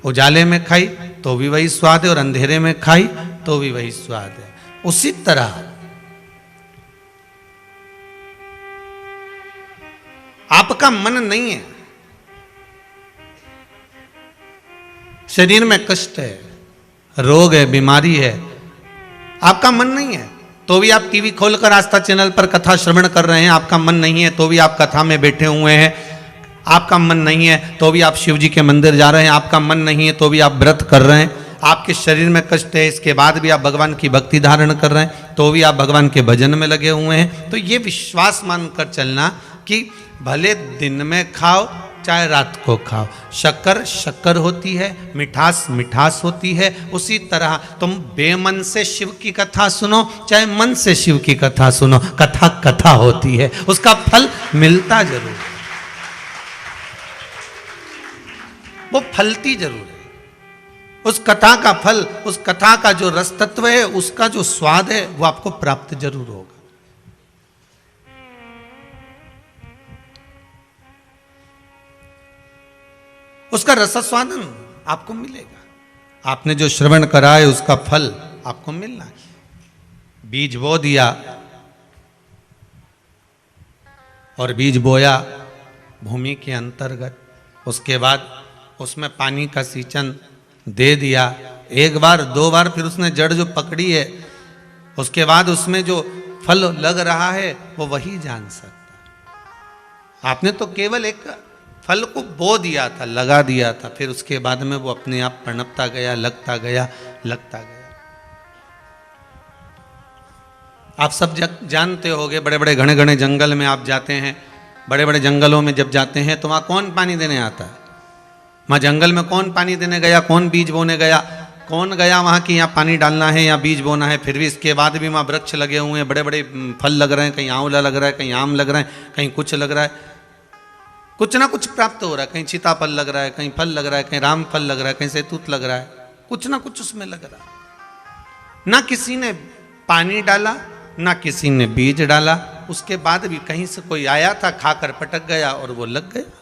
उजाले में खाई तो भी वही स्वाद है और अंधेरे में खाई तो भी वही स्वाद है। उसी तरह आपका मन नहीं है, शरीर में कष्ट है, रोग है, बीमारी है, आपका मन नहीं है तो भी आप टीवी खोलकर आस्था चैनल पर कथा श्रवण कर रहे हैं। आपका मन नहीं है तो भी आप कथा में बैठे हुए हैं। आपका मन नहीं है तो भी आप शिव जी के मंदिर जा रहे हैं। आपका मन नहीं है तो भी आप व्रत कर रहे हैं। आपके शरीर में कष्ट है, इसके बाद भी आप भगवान की भक्ति धारण कर रहे हैं, तो भी आप भगवान के भजन में लगे हुए हैं। तो ये विश्वास मानकर चलना कि भले दिन में खाओ चाहे रात को खाओ, शक्कर शक्कर होती है, मिठास मिठास होती है। उसी तरह तुम बेमन से शिव की कथा सुनो चाहे मन से शिव की कथा सुनो, कथा कथा होती है, उसका फल मिलता जरूर है, वो फलती जरूर है। उस कथा का फल, उस कथा का जो रस तत्व है, उसका जो स्वाद है, वो आपको प्राप्त जरूर होगा। उसका रसास्वादन आपको मिलेगा। आपने जो श्रवण करा है उसका फल आपको मिलना है। बीज बो दिया और बीज बोया भूमि के अंतर्गत, उसके बाद उसमें पानी का सींचन दे दिया एक बार दो बार, फिर उसने जड़ जो पकड़ी है, उसके बाद उसमें जो फल लग रहा है वो वही जान सकता। आपने तो केवल एक फल को बो दिया था, लगा दिया था, फिर उसके बाद में वो अपने आप पनपता गया, लगता गया, लगता गया। आप सब जानते होंगे, बड़े बड़े घने घने जंगल में आप जाते हैं, बड़े बड़े जंगलों में जब जाते हैं तो वहाँ कौन पानी देने आता है? वहाँ जंगल में कौन पानी देने गया, कौन बीज बोने गया, कौन गया वहाँ कि यहाँ पानी डालना है या बीज बोना है? फिर भी इसके बाद भी वहाँ वृक्ष लगे हुए हैं, बड़े बड़े फल लग रहे हैं, कहीं आंवला लग रहा है, कहीं आम लग रहा है, कहीं कुछ लग रहा है, कुछ ना कुछ प्राप्त हो रहा है। कहीं सीताफल लग रहा है, कहीं फल लग रहा है, कहीं राम फल लग रहा है, कहीं सैतूत लग रहा है, कुछ ना कुछ उसमें लग रहा है। ना किसी ने पानी डाला, ना किसी ने बीज डाला, उसके बाद भी कहीं से कोई आया था, खाकर पटक गया और वो लग गया।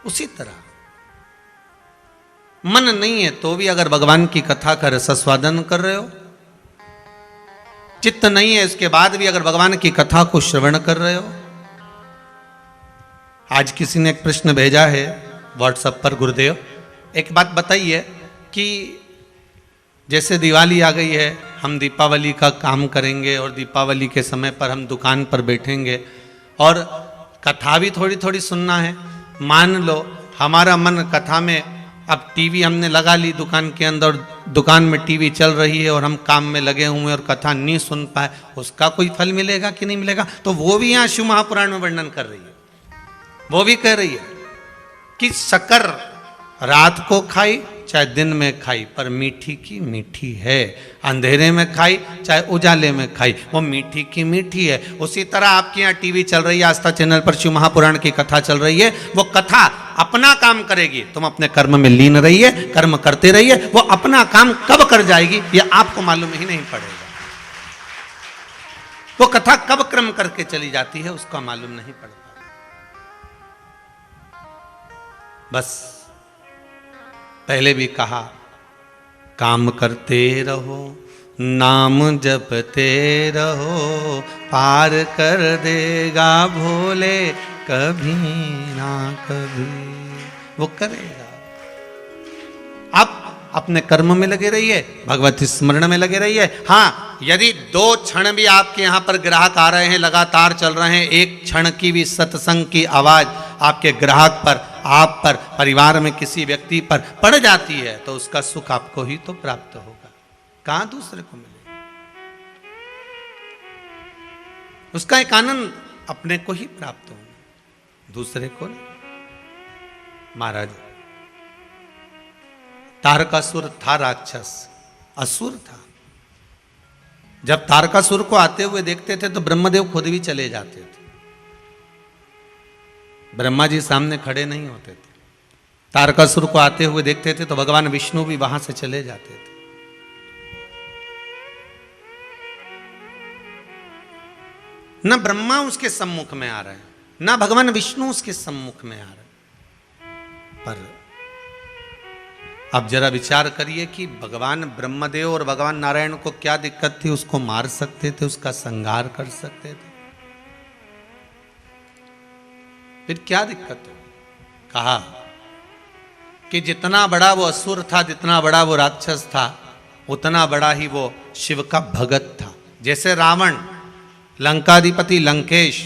उसी तरह मन नहीं है तो भी अगर भगवान की कथा का रसास्वादन कर रहे हो, चित्त नहीं है इसके बाद भी अगर भगवान की कथा को श्रवण कर रहे हो। आज किसी ने एक प्रश्न भेजा है व्हाट्सएप पर, गुरुदेव एक बात बताइए कि जैसे दिवाली आ गई है, हम दीपावली का काम करेंगे और दीपावली के समय पर हम दुकान पर बैठेंगे और कथा भी थोड़ी थोड़ी सुनना है। मान लो हमारा मन कथा में, अब टीवी हमने लगा ली दुकान के अंदर, दुकान में टीवी चल रही है और हम काम में लगे हुए हैं और कथा नहीं सुन पाए, उसका कोई फल मिलेगा कि नहीं मिलेगा? तो वो भी यहाँ शिव महापुराण में वर्णन कर रही है, वो भी कह रही है कि शक्कर रात को खाई चाहे दिन में खाई पर मीठी की मीठी है, अंधेरे में खाई चाहे उजाले में खाई वो मीठी की मीठी है। उसी तरह आपके यहाँ टीवी चल रही है, आस्था चैनल पर शिव महापुराण की कथा चल रही है, वो कथा अपना काम करेगी, तुम अपने कर्म में लीन रहिए, कर्म करते रहिए, वो अपना काम कब कर जाएगी ये आपको मालूम ही नहीं पड़ेगा। वो कथा कब क्रम करके चली जाती है उसका मालूम नहीं पड़ता। बस पहले भी कहा, काम करते रहो, नाम जपते रहो, पार कर देगा भोले कभी ना कभी, वो करेगा। आप अपने कर्म में लगे रहिए, भगवत स्मरण में लगे रहिए। हाँ, यदि 2 क्षण भी आपके यहाँ पर ग्राहक आ रहे हैं, लगातार चल रहे हैं, एक क्षण की भी सत्संग की आवाज आपके ग्राहक पर, आप पर, परिवार में किसी व्यक्ति पर पड़ जाती है तो उसका सुख आपको ही तो प्राप्त होगा, कहां दूसरे को मिलेगा। उसका एक आनंद अपने को ही प्राप्त होगा, दूसरे को नहीं। महाराज, तारकासुर था राक्षस, असुर था। जब तारकासुर को आते हुए देखते थे तो ब्रह्मदेव खुद भी चले जाते थे, ब्रह्मा जी सामने खड़े नहीं होते थे। तारकासुर को आते हुए देखते थे तो भगवान विष्णु भी वहां से चले जाते थे। न ब्रह्मा उसके सम्मुख में आ रहे हैं, न भगवान विष्णु उसके सम्मुख में आ रहे हैं। पर अब जरा विचार करिए कि भगवान ब्रह्मदेव और भगवान नारायण को क्या दिक्कत थी? उसको मार सकते थे, उसका संहार कर सकते थे, फिर क्या दिक्कत हो? कहा कि जितना बड़ा वो असुर था, जितना बड़ा वो राक्षस था, उतना बड़ा ही वो शिव का भगत था। जैसे रावण लंकाधिपति लंकेश,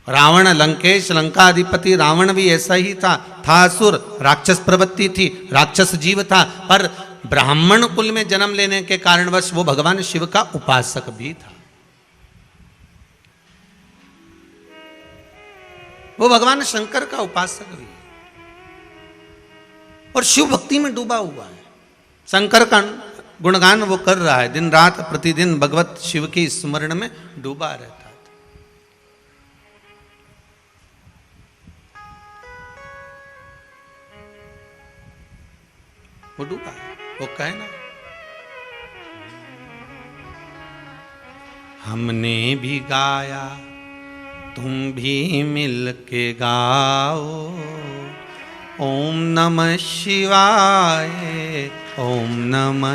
रावण लंकेश लंकाधिपति रावण भी ऐसा ही था असुर, राक्षस प्रवृत्ति थी, राक्षस जीव था, पर ब्राह्मण कुल में जन्म लेने के कारणवश वो भगवान शिव का उपासक भी था। वो भगवान शंकर का उपासक भी है और शिव भक्ति में डूबा हुआ है। शंकर का गुणगान वो कर रहा है, दिन रात प्रतिदिन भगवत शिव के स्मरण में डूबा रहता है। वो डूबा है, वो कहे ना, हमने भी गाया तुम भी मिल के गाओ, ओम नमः शिवाय, ओम नमः